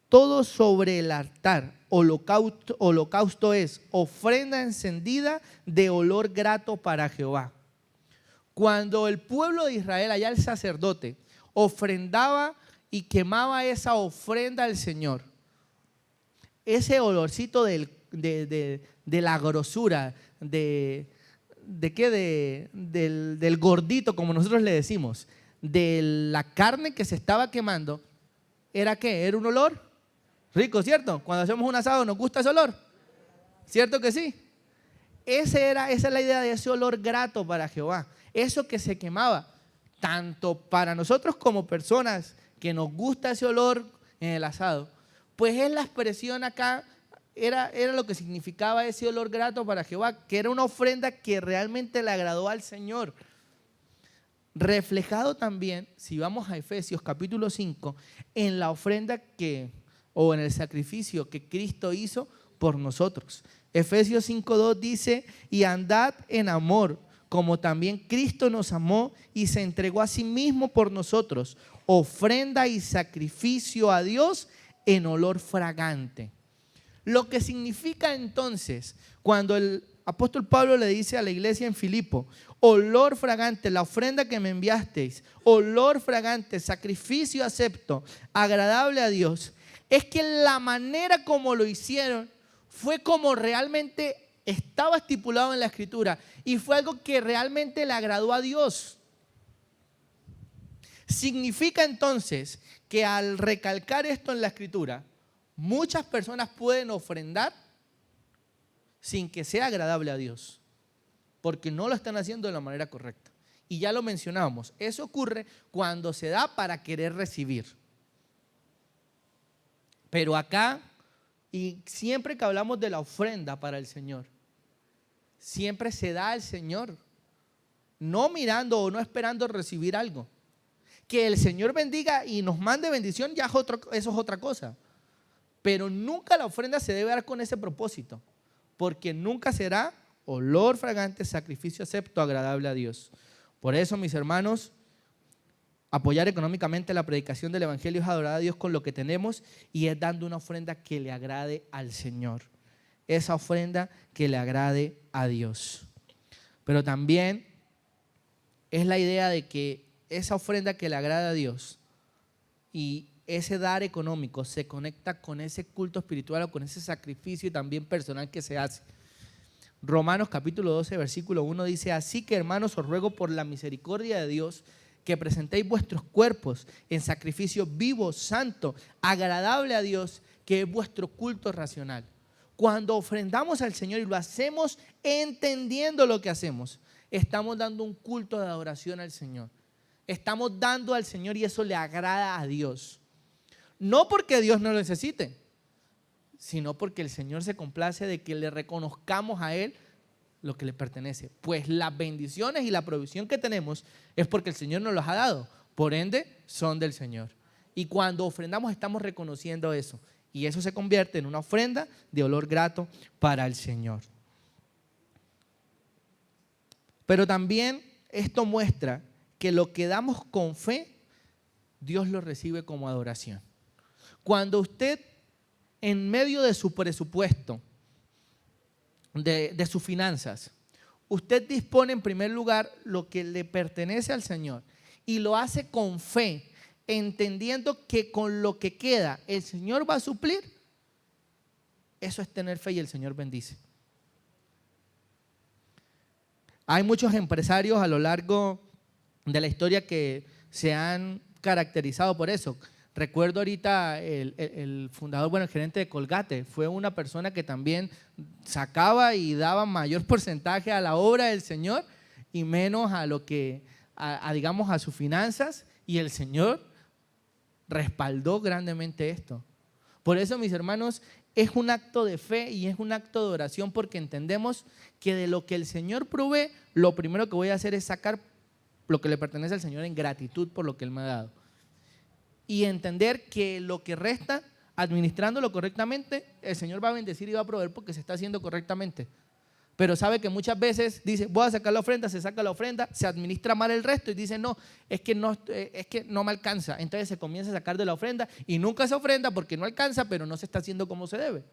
todo sobre el altar. Holocausto es ofrenda encendida de olor grato para Jehová. Cuando el pueblo de Israel, allá el sacerdote, ofrendaba y quemaba esa ofrenda al Señor, ese olorcito de la grosura, del gordito, como nosotros le decimos, de la carne que se estaba quemando, ¿era qué? Era un olor rico, ¿cierto? Cuando hacemos un asado, ¿nos gusta ese olor? ¿Cierto que sí? Esa es la idea de ese olor grato para Jehová. Eso que se quemaba, tanto para nosotros como personas que nos gusta ese olor en el asado, pues es la expresión acá, era lo que significaba ese olor grato para Jehová, que era una ofrenda que realmente le agradó al Señor. Reflejado también, si vamos a Efesios capítulo 5, en la ofrenda o en el sacrificio que Cristo hizo por nosotros. Efesios 5:2 dice, y andad en amor, como también Cristo nos amó y se entregó a sí mismo por nosotros, ofrenda y sacrificio a Dios en olor fragante. Lo que significa entonces, cuando el apóstol Pablo le dice a la iglesia en Filipo, olor fragante, la ofrenda que me enviasteis, olor fragante, sacrificio acepto, agradable a Dios, es que la manera como lo hicieron fue como realmente estaba estipulado en la Escritura y fue algo que realmente le agradó a Dios. Significa entonces que al recalcar esto en la Escritura, muchas personas pueden ofrendar sin que sea agradable a Dios, porque no lo están haciendo de la manera correcta. Y ya lo mencionábamos, eso ocurre cuando se da para querer recibir. Pero acá, y siempre que hablamos de la ofrenda para el Señor, siempre se da al Señor, no mirando o no esperando recibir algo. Que el Señor bendiga y nos mande bendición, ya eso es otra cosa. Pero nunca la ofrenda se debe dar con ese propósito, porque nunca será olor fragante, sacrificio acepto, agradable a Dios. Por eso, mis hermanos, apoyar económicamente la predicación del Evangelio es adorar a Dios con lo que tenemos y es dando una ofrenda que le agrade al Señor. Esa ofrenda que le agrade a Dios. Pero también es la idea de que esa ofrenda que le agrada a Dios y ese dar económico se conecta con ese culto espiritual o con ese sacrificio también personal que se hace. Romanos capítulo 12, versículo 1 dice: así que, hermanos, os ruego por la misericordia de Dios que presentéis vuestros cuerpos en sacrificio vivo, santo, agradable a Dios, que es vuestro culto racional. Cuando ofrendamos al Señor y lo hacemos entendiendo lo que hacemos, estamos dando un culto de adoración al Señor. Estamos dando al Señor y eso le agrada a Dios. No porque Dios no lo necesite, sino porque el Señor se complace de que le reconozcamos a Él lo que le pertenece. Pues las bendiciones y la provisión que tenemos es porque el Señor nos los ha dado. Por ende, son del Señor. Y cuando ofrendamos estamos reconociendo eso. Y eso se convierte en una ofrenda de olor grato para el Señor. Pero también esto muestra que lo que damos con fe, Dios lo recibe como adoración. Cuando usted, en medio de su presupuesto, de sus finanzas, usted dispone en primer lugar lo que le pertenece al Señor y lo hace con fe, entendiendo que con lo que queda el Señor va a suplir, eso es tener fe y el Señor bendice. Hay muchos empresarios a lo largo de la historia que se han caracterizado por eso. Recuerdo ahorita el fundador, el gerente de Colgate, fue una persona que también sacaba y daba mayor porcentaje a la obra del Señor y menos a lo que, digamos, a sus finanzas, y el Señor respaldó grandemente esto. Por eso, mis hermanos, es un acto de fe y es un acto de oración, porque entendemos que de lo que el Señor provee, lo primero que voy a hacer es sacar lo que le pertenece al Señor en gratitud por lo que Él me ha dado. Y entender que lo que resta, administrándolo correctamente, el Señor va a bendecir y va a proveer porque se está haciendo correctamente. Pero sabe que muchas veces dice, voy a sacar la ofrenda, se saca la ofrenda, se administra mal el resto y dice, no, es que no me alcanza. Entonces se comienza a sacar de la ofrenda y nunca se ofrenda porque no alcanza, pero no se está haciendo como se debe.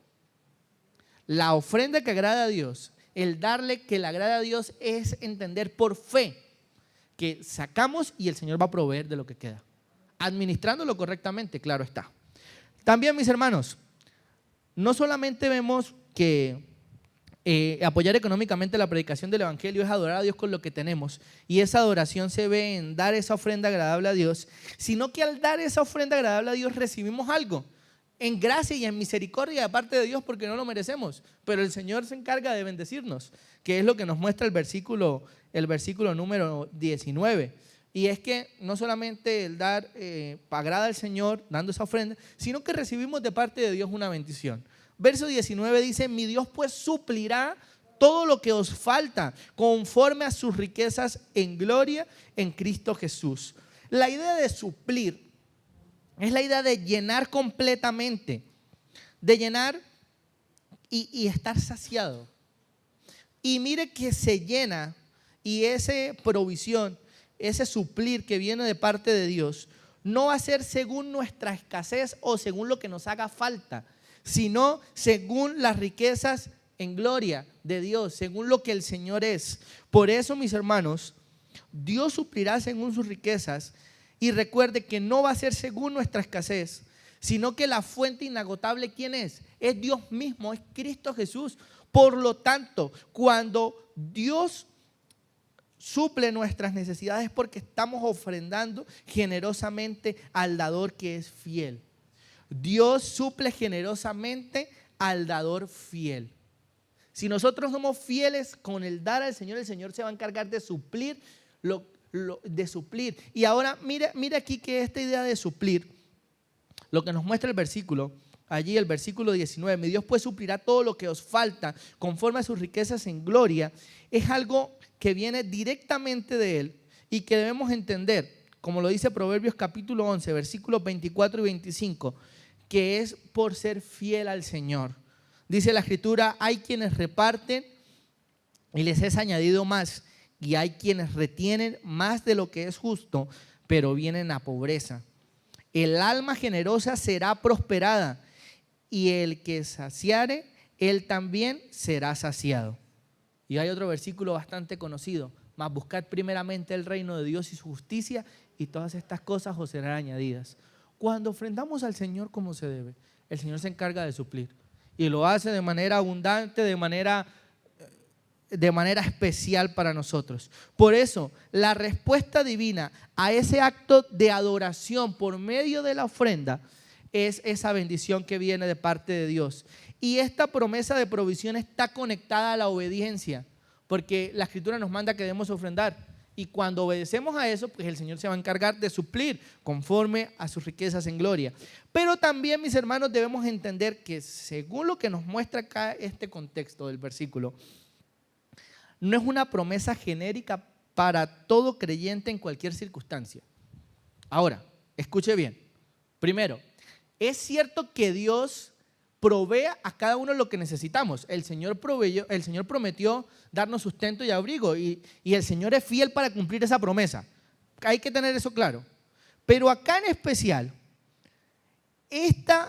La ofrenda que agrada a Dios, el darle que le agrada a Dios, es entender por fe que sacamos y el Señor va a proveer de lo que queda. Administrándolo correctamente, claro está. También, mis hermanos, no solamente vemos que apoyar económicamente la predicación del Evangelio es adorar a Dios con lo que tenemos, y esa adoración se ve en dar esa ofrenda agradable a Dios, sino que al dar esa ofrenda agradable a Dios recibimos algo en gracia y en misericordia de parte de Dios, porque no lo merecemos, pero el Señor se encarga de bendecirnos, que es lo que nos muestra el versículo número 19. Y es que no solamente el dar agrada al Señor dando esa ofrenda, sino que recibimos de parte de Dios una bendición. Verso 19 dice, mi Dios pues suplirá todo lo que os falta conforme a sus riquezas en gloria en Cristo Jesús. La idea de suplir es la idea de llenar completamente, de llenar y estar saciado. Y mire que se llena, y esa provisión, ese suplir que viene de parte de Dios, no va a ser según nuestra escasez o según lo que nos haga falta, sino según las riquezas en gloria de Dios, según lo que el Señor es. Por eso, mis hermanos, Dios suplirá según sus riquezas, y recuerde que no va a ser según nuestra escasez, sino que la fuente inagotable, ¿quién es? Es Dios mismo, es Cristo Jesús. Por lo tanto, cuando Dios suple nuestras necesidades, porque estamos ofrendando generosamente al dador que es fiel. Dios suple generosamente al dador fiel. Si nosotros somos fieles con el dar al Señor, el Señor se va a encargar de suplir de suplir. Y ahora mira aquí que esta idea de suplir, lo que nos muestra el versículo, allí el versículo 19, mi Dios pues suplirá todo lo que os falta conforme a sus riquezas en gloria, es algo que viene directamente de Él y que debemos entender, como lo dice Proverbios capítulo 11, versículos 24 y 25, que es por ser fiel al Señor. Dice la Escritura, hay quienes reparten y les es añadido más, y hay quienes retienen más de lo que es justo, pero vienen a pobreza. El alma generosa será prosperada, y el que saciare, él también será saciado. Y hay otro versículo bastante conocido, mas buscad primeramente el reino de Dios y su justicia, y todas estas cosas os serán añadidas. Cuando ofrendamos al Señor como se debe, el Señor se encarga de suplir, y lo hace de manera abundante, de manera especial para nosotros. Por eso, la respuesta divina a ese acto de adoración por medio de la ofrenda es esa bendición que viene de parte de Dios. Y esta promesa de provisión está conectada a la obediencia, porque la Escritura nos manda que debemos ofrendar. Y cuando obedecemos a eso, pues el Señor se va a encargar de suplir conforme a sus riquezas en gloria. Pero también, mis hermanos, debemos entender que según lo que nos muestra acá este contexto del versículo, no es una promesa genérica para todo creyente en cualquier circunstancia. Ahora, escuche bien. Primero, es cierto que Dios provee a cada uno lo que necesitamos. El Señor prometió darnos sustento y abrigo, y el Señor es fiel para cumplir esa promesa. Hay que tener eso claro. Pero acá en especial,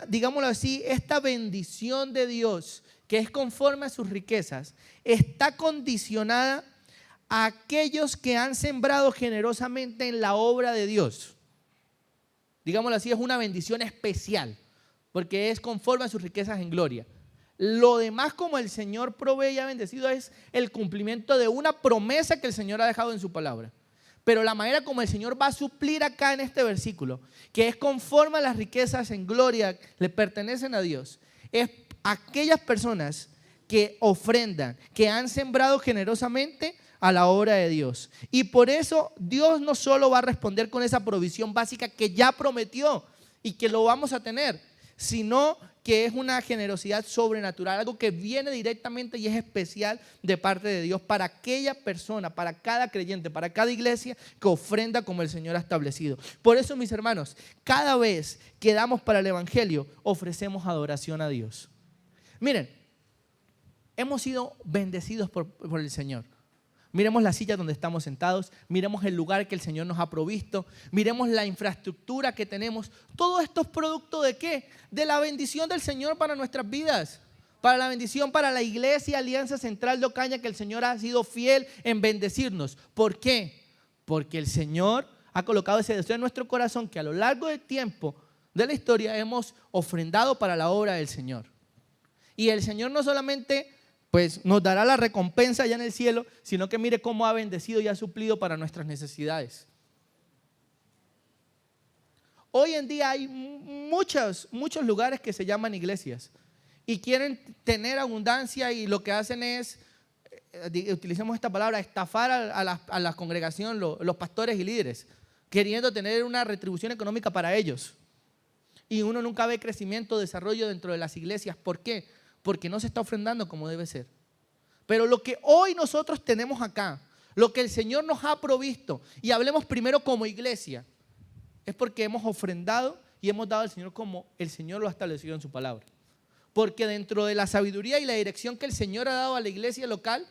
digámoslo así, esta bendición de Dios, que es conforme a sus riquezas, está condicionada a aquellos que han sembrado generosamente en la obra de Dios. Digámoslo así, es una bendición especial, porque es conforme a sus riquezas en gloria. Lo demás, como el Señor provee y ha bendecido, es el cumplimiento de una promesa que el Señor ha dejado en su palabra. Pero la manera como el Señor va a suplir acá en este versículo, que es conforme a las riquezas en gloria, le pertenecen a Dios, es aquellas personas que ofrendan, que han sembrado generosamente a la obra de Dios. Y por eso Dios no solo va a responder con esa provisión básica que ya prometió y que lo vamos a tener, sino que es una generosidad sobrenatural, algo que viene directamente y es especial de parte de Dios para aquella persona, para cada creyente, para cada iglesia que ofrenda como el Señor ha establecido. Por eso, mis hermanos, cada vez que damos para el Evangelio, ofrecemos adoración a Dios. Miren, hemos sido bendecidos por el Señor. Miremos la silla donde estamos sentados, miremos el lugar que el Señor nos ha provisto, miremos la infraestructura que tenemos. Todo esto es producto ¿de qué? De la bendición del Señor para nuestras vidas, para la bendición para la iglesia Alianza Central de Ocaña, que el Señor ha sido fiel en bendecirnos. ¿Por qué? Porque el Señor ha colocado ese deseo en nuestro corazón, que a lo largo del tiempo de la historia hemos ofrendado para la obra del Señor. Y el Señor no solamente pues nos dará la recompensa allá en el cielo, sino que mire cómo ha bendecido y ha suplido para nuestras necesidades. Hoy en día hay muchos lugares que se llaman iglesias y quieren tener abundancia, y lo que hacen es, utilicemos esta palabra, estafar a la congregación, los pastores y líderes, queriendo tener una retribución económica para ellos. Y uno nunca ve crecimiento, desarrollo dentro de las iglesias. ¿Por qué? Porque no se está ofrendando como debe ser. Pero lo que hoy nosotros tenemos acá, lo que el Señor nos ha provisto, y hablemos primero como iglesia, es porque hemos ofrendado y hemos dado al Señor como el Señor lo ha establecido en su palabra. Porque dentro de la sabiduría y la dirección que el Señor ha dado a la iglesia local,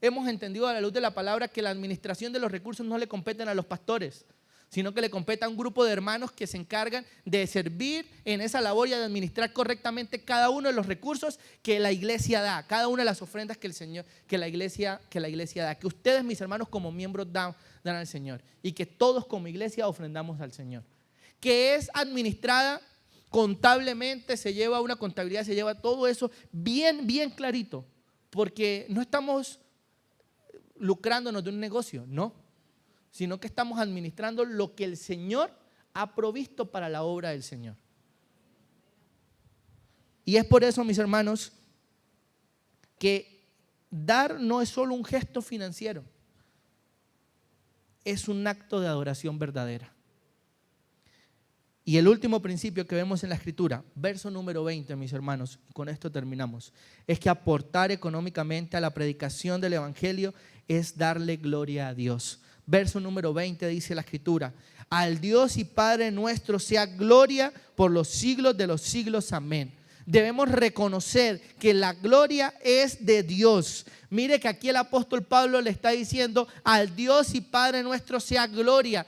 hemos entendido a la luz de la palabra que la administración de los recursos no le competen a los pastores, sino que le compete a un grupo de hermanos que se encargan de servir en esa labor y de administrar correctamente cada uno de los recursos que la iglesia da, cada una de las ofrendas que la iglesia da, que ustedes, mis hermanos, como miembros dan al Señor, y que todos como iglesia ofrendamos al Señor, que es administrada contablemente, se lleva una contabilidad, se lleva todo eso bien clarito, porque no estamos lucrándonos de un negocio, no, sino que estamos administrando lo que el Señor ha provisto para la obra del Señor. Y es por eso, mis hermanos, que dar no es solo un gesto financiero, es un acto de adoración verdadera. Y el último principio que vemos en la Escritura, verso número 20, mis hermanos, y con esto terminamos, es que aportar económicamente a la predicación del Evangelio es darle gloria a Dios. Verso número 20 dice la Escritura: al Dios y Padre nuestro sea gloria por los siglos de los siglos. Amén. Debemos reconocer que la gloria es de Dios. Mire que aquí el apóstol Pablo le está diciendo: al Dios y Padre nuestro sea gloria.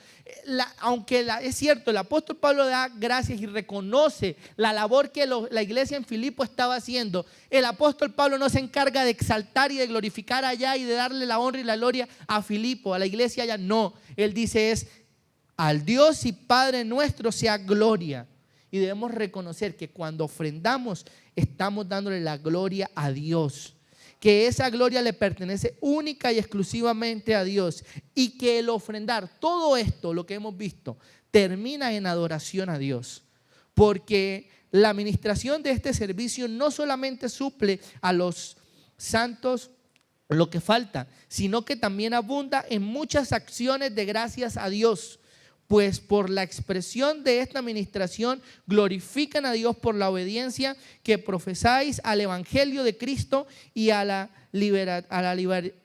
Aunque es cierto, el apóstol Pablo da gracias y reconoce la labor que la iglesia en Filipo estaba haciendo, el apóstol Pablo no se encarga de exaltar y de glorificar allá y de darle la honra y la gloria a Filipo, a la iglesia allá. No, él dice es: al Dios y Padre nuestro sea gloria. Y debemos reconocer que cuando ofrendamos estamos dándole la gloria a Dios, que esa gloria le pertenece única y exclusivamente a Dios, y que el ofrendar, todo esto, lo que hemos visto, termina en adoración a Dios, porque la administración de este servicio no solamente suple a los santos lo que falta, sino que también abunda en muchas acciones de gracias a Dios, pues por la expresión de esta administración glorifican a Dios por la obediencia que profesáis al Evangelio de Cristo y a la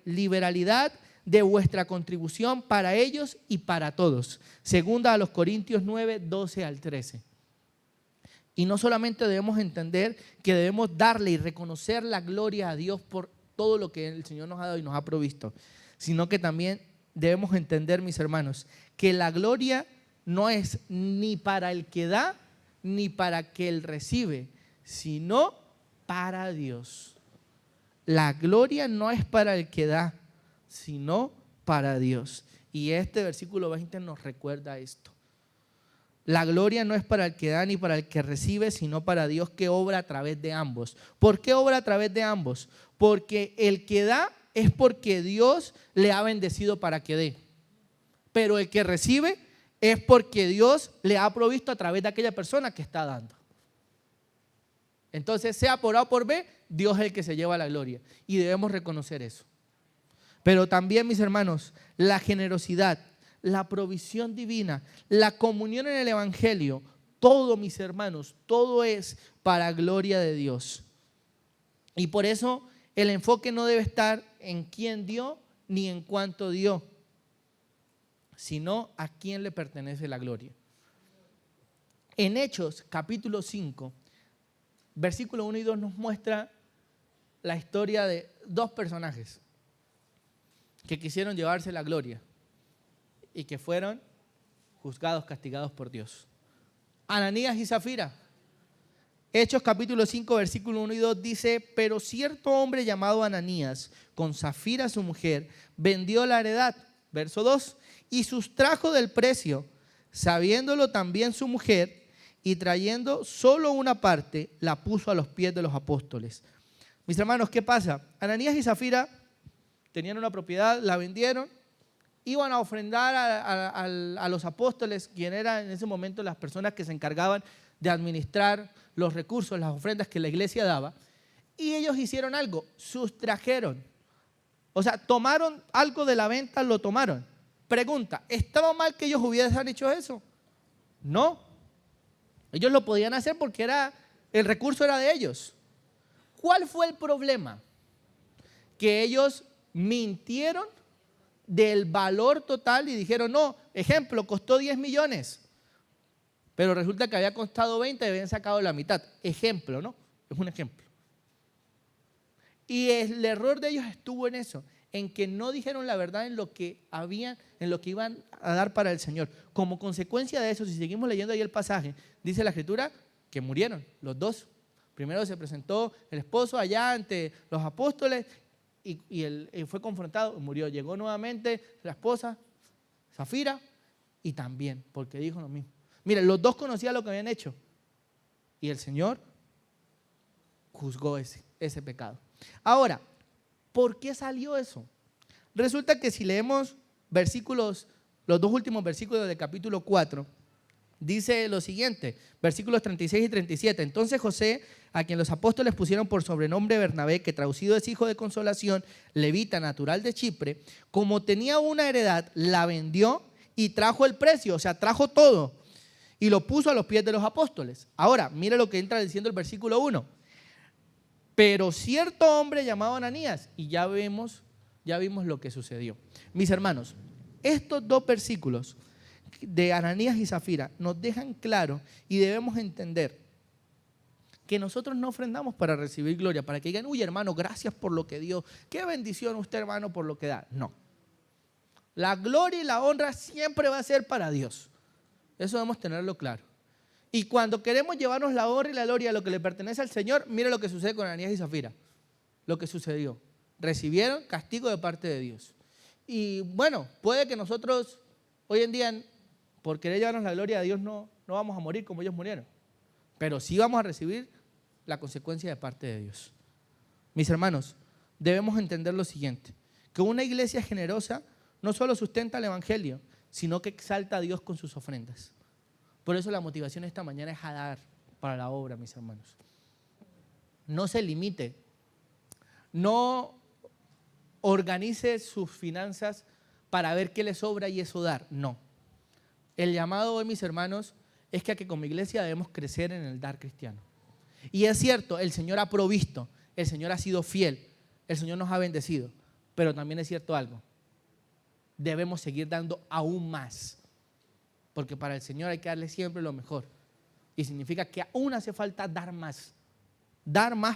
liberalidad de vuestra contribución para ellos y para todos. Segunda a los Corintios 9, 12 al 13. Y no solamente debemos entender que debemos darle y reconocer la gloria a Dios por todo lo que el Señor nos ha dado y nos ha provisto, sino que también debemos entender, mis hermanos, que la gloria no es ni para el que da ni para que él recibe, sino para Dios. La gloria no es para el que da, sino para Dios. Y este versículo 20 nos recuerda esto. La gloria no es para el que da ni para el que recibe, sino para Dios, que obra a través de ambos. ¿Por qué obra a través de ambos? Porque el que da es porque Dios le ha bendecido para que dé. Pero el que recibe es porque Dios le ha provisto a través de aquella persona que está dando. Entonces, sea por A o por B, Dios es el que se lleva la gloria. Y debemos reconocer eso. Pero también, mis hermanos, la generosidad, la provisión divina, la comunión en el Evangelio, todo, mis hermanos, todo es para gloria de Dios. Y por eso el enfoque no debe estar en quién dio ni en cuánto dio, sino a quién le pertenece la gloria. En Hechos, capítulo 5, versículo 1 y 2 nos muestra la historia de dos personajes que quisieron llevarse la gloria y que fueron juzgados, castigados por Dios. Ananías y Zafira. Hechos capítulo 5, versículo 1 y 2 dice: pero cierto hombre llamado Ananías, con Zafira su mujer, vendió la heredad, verso 2, y sustrajo del precio, sabiéndolo también su mujer, y trayendo solo una parte, la puso a los pies de los apóstoles. Mis hermanos, ¿qué pasa? Ananías y Zafira tenían una propiedad, la vendieron, iban a ofrendar a los apóstoles, quien eran en ese momento las personas que se encargaban de administrar los recursos, las ofrendas que la iglesia daba, y ellos hicieron algo, sustrajeron, o sea, tomaron algo de la venta, lo tomaron. Pregunta, ¿estaba mal que ellos hubiesen hecho eso? No, ellos lo podían hacer porque el recurso era de ellos. ¿Cuál fue el problema? Que ellos mintieron del valor total y dijeron: no, ejemplo, costó 10 millones, pero resulta que había costado 20 y habían sacado la mitad. Ejemplo, ¿no? Es un ejemplo. Y el error de ellos estuvo en eso, en que no dijeron la verdad en lo que iban a dar para el Señor. Como consecuencia de eso, si seguimos leyendo ahí el pasaje, dice la Escritura que murieron los dos. Primero se presentó el esposo allá ante los apóstoles y él fue confrontado y murió. Llegó nuevamente la esposa, Zafira, y también, porque dijo lo mismo. Miren, los dos conocían lo que habían hecho y el Señor juzgó ese pecado. Ahora, ¿por qué salió eso? Resulta que si leemos los dos últimos versículos del capítulo 4, dice lo siguiente, versículos 36 y 37. Entonces José, a quien los apóstoles pusieron por sobrenombre Bernabé, que traducido es hijo de consolación, levita natural de Chipre, como tenía una heredad, la vendió y trajo el precio, o sea, trajo todo y lo puso a los pies de los apóstoles. Ahora, mire lo que entra diciendo el versículo 1. Pero cierto hombre llamado Ananías, y ya vimos lo que sucedió. Mis hermanos, estos dos versículos de Ananías y Zafira nos dejan claro y debemos entender que nosotros no ofrendamos para recibir gloria, para que digan, uy hermano, gracias por lo que dio, qué bendición usted hermano por lo que da. No, la gloria y la honra siempre va a ser para Dios, eso debemos tenerlo claro. Y cuando queremos llevarnos la honra y la gloria a lo que le pertenece al Señor, mire lo que sucede con Ananías y Zafira, lo que sucedió, recibieron castigo de parte de Dios. Y bueno, puede que nosotros hoy en día, por querer llevarnos la gloria a Dios, no vamos a morir como ellos murieron, pero sí vamos a recibir la consecuencia de parte de Dios. Mis hermanos, debemos entender lo siguiente, que una iglesia generosa no solo sustenta el evangelio, sino que exalta a Dios con sus ofrendas. Por eso la motivación esta mañana es a dar para la obra, mis hermanos. No se limite, no organice sus finanzas para ver qué le sobra y eso dar, no. El llamado hoy, mis hermanos, es que como iglesia debemos crecer en el dar cristiano. Y es cierto, el Señor ha provisto, el Señor ha sido fiel, el Señor nos ha bendecido, pero también es cierto algo, debemos seguir dando aún más, porque para el Señor hay que darle siempre lo mejor, y significa que aún hace falta dar más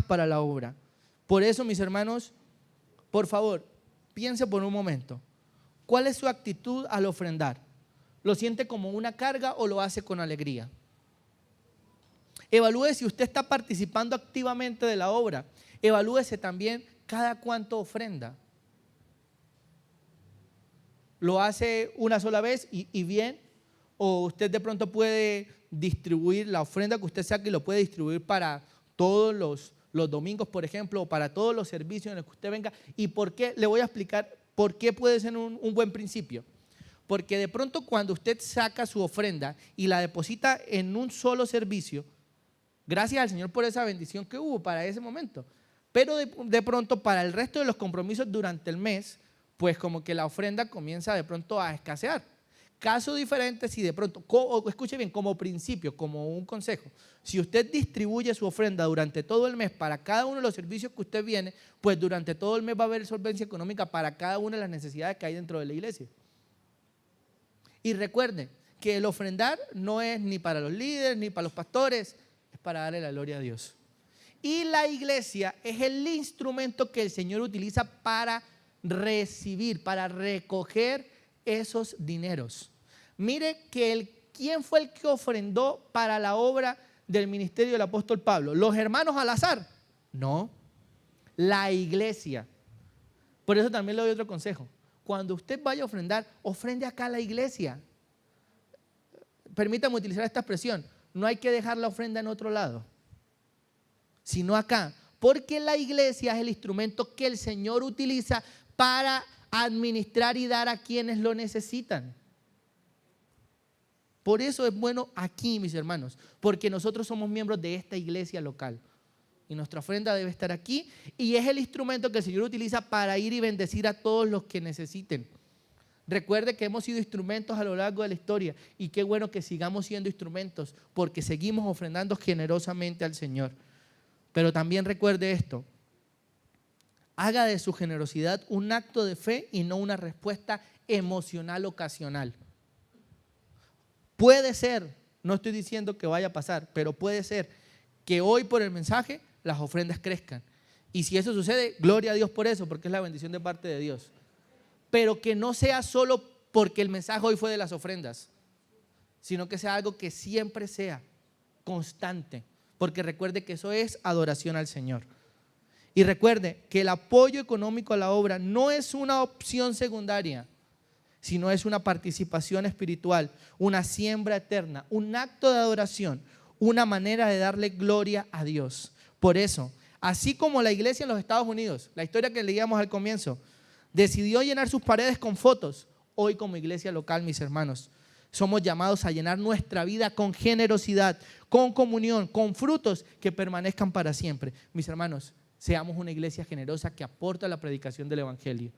para la obra. Por eso, mis hermanos, por favor, piense por un momento, ¿cuál es su actitud al ofrendar? ¿Lo siente como una carga o lo hace con alegría? Evalúe si usted está participando activamente de la obra. Evalúese también cada cuánto ofrenda. ¿Lo hace una sola vez y bien? ¿O usted de pronto puede distribuir la ofrenda que usted saque y lo puede distribuir para todos los domingos, por ejemplo, o para todos los servicios en los que usted venga? ¿Y por qué? Le voy a explicar por qué puede ser un buen principio. Porque de pronto cuando usted saca su ofrenda y la deposita en un solo servicio, gracias al Señor por esa bendición que hubo para ese momento. Pero de pronto para el resto de los compromisos durante el mes, pues como que la ofrenda comienza de pronto a escasear. Caso diferente si de pronto, escuche bien, como principio, como un consejo, si usted distribuye su ofrenda durante todo el mes para cada uno de los servicios que usted viene, pues durante todo el mes va a haber solvencia económica para cada una de las necesidades que hay dentro de la iglesia. Y recuerden que el ofrendar no es ni para los líderes ni para los pastores, es para darle la gloria a Dios. Y la iglesia es el instrumento que el Señor utiliza para recibir, para recoger esos dineros. Mire que ¿quién fue el que ofrendó para la obra del ministerio del apóstol Pablo? ¿Los hermanos al azar? No, la iglesia. Por eso también le doy otro consejo. Cuando usted vaya a ofrendar, ofrende acá a la iglesia. Permítame utilizar esta expresión. No hay que dejar la ofrenda en otro lado, sino acá. Porque la iglesia es el instrumento que el Señor utiliza para administrar y dar a quienes lo necesitan. Por eso es bueno aquí, mis hermanos, porque nosotros somos miembros de esta iglesia local. Y nuestra ofrenda debe estar aquí y es el instrumento que el Señor utiliza para ir y bendecir a todos los que necesiten. Recuerde que hemos sido instrumentos a lo largo de la historia y qué bueno que sigamos siendo instrumentos porque seguimos ofrendando generosamente al Señor. Pero también recuerde esto, haga de su generosidad un acto de fe y no una respuesta emocional ocasional. Puede ser, no estoy diciendo que vaya a pasar, pero puede ser que hoy por el mensaje las ofrendas crezcan Y si eso sucede, gloria a Dios por eso, porque es la bendición de parte de Dios. Pero que no sea solo porque el mensaje hoy fue de las ofrendas, sino que sea algo que siempre sea constante, porque recuerde que eso es adoración al Señor. Y recuerde que el apoyo económico a la obra no es una opción secundaria, sino es una participación espiritual, una siembra eterna, un acto de adoración, una manera de darle gloria a Dios. Por eso, así como la iglesia en los Estados Unidos, la historia que leíamos al comienzo, decidió llenar sus paredes con fotos, hoy como iglesia local, mis hermanos, somos llamados a llenar nuestra vida con generosidad, con comunión, con frutos que permanezcan para siempre. Mis hermanos, seamos una iglesia generosa que aporta la predicación del evangelio,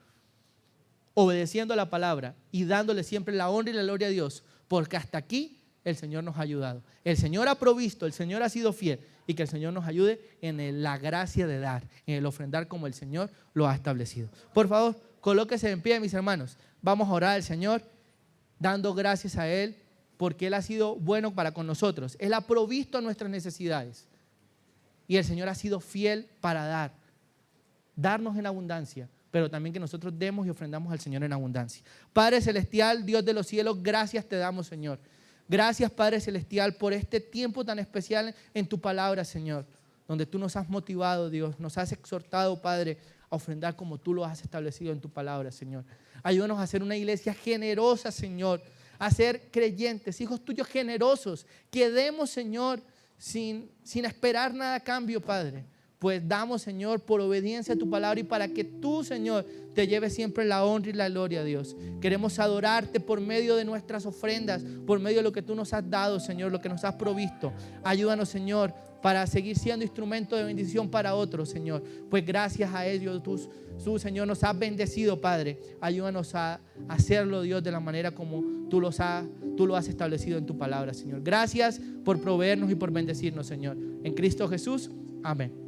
obedeciendo a la palabra y dándole siempre la honra y la gloria a Dios, porque hasta aquí el Señor nos ha ayudado. El Señor ha provisto, el Señor ha sido fiel, y que el Señor nos ayude en la gracia de dar, en el ofrendar como el Señor lo ha establecido. Por favor, colóquese en pie, mis hermanos. Vamos a orar al Señor, dando gracias a Él, porque Él ha sido bueno para con nosotros. Él ha provisto nuestras necesidades. Y el Señor ha sido fiel para darnos en abundancia, pero también que nosotros demos y ofrendamos al Señor en abundancia. Padre celestial, Dios de los cielos, gracias te damos, Señor. Gracias, Padre celestial, por este tiempo tan especial en tu palabra, Señor, donde tú nos has motivado, Dios, nos has exhortado, Padre, a ofrendar como tú lo has establecido en tu palabra, Señor. Ayúdanos a ser una iglesia generosa, Señor, a ser creyentes, hijos tuyos generosos, que demos, Señor, sin esperar nada a cambio, Padre. Pues damos, Señor, por obediencia a tu palabra y para que tú, Señor, te lleves siempre la honra y la gloria, Dios. Queremos adorarte por medio de nuestras ofrendas, por medio de lo que tú nos has dado, Señor, lo que nos has provisto. Ayúdanos, Señor, para seguir siendo instrumento de bendición para otros, Señor. Pues gracias a ellos, tú, Señor, nos has bendecido, Padre. Ayúdanos a hacerlo, Dios, de la manera como tú lo has establecido en tu palabra, Señor. Gracias por proveernos y por bendecirnos, Señor. En Cristo Jesús, amén.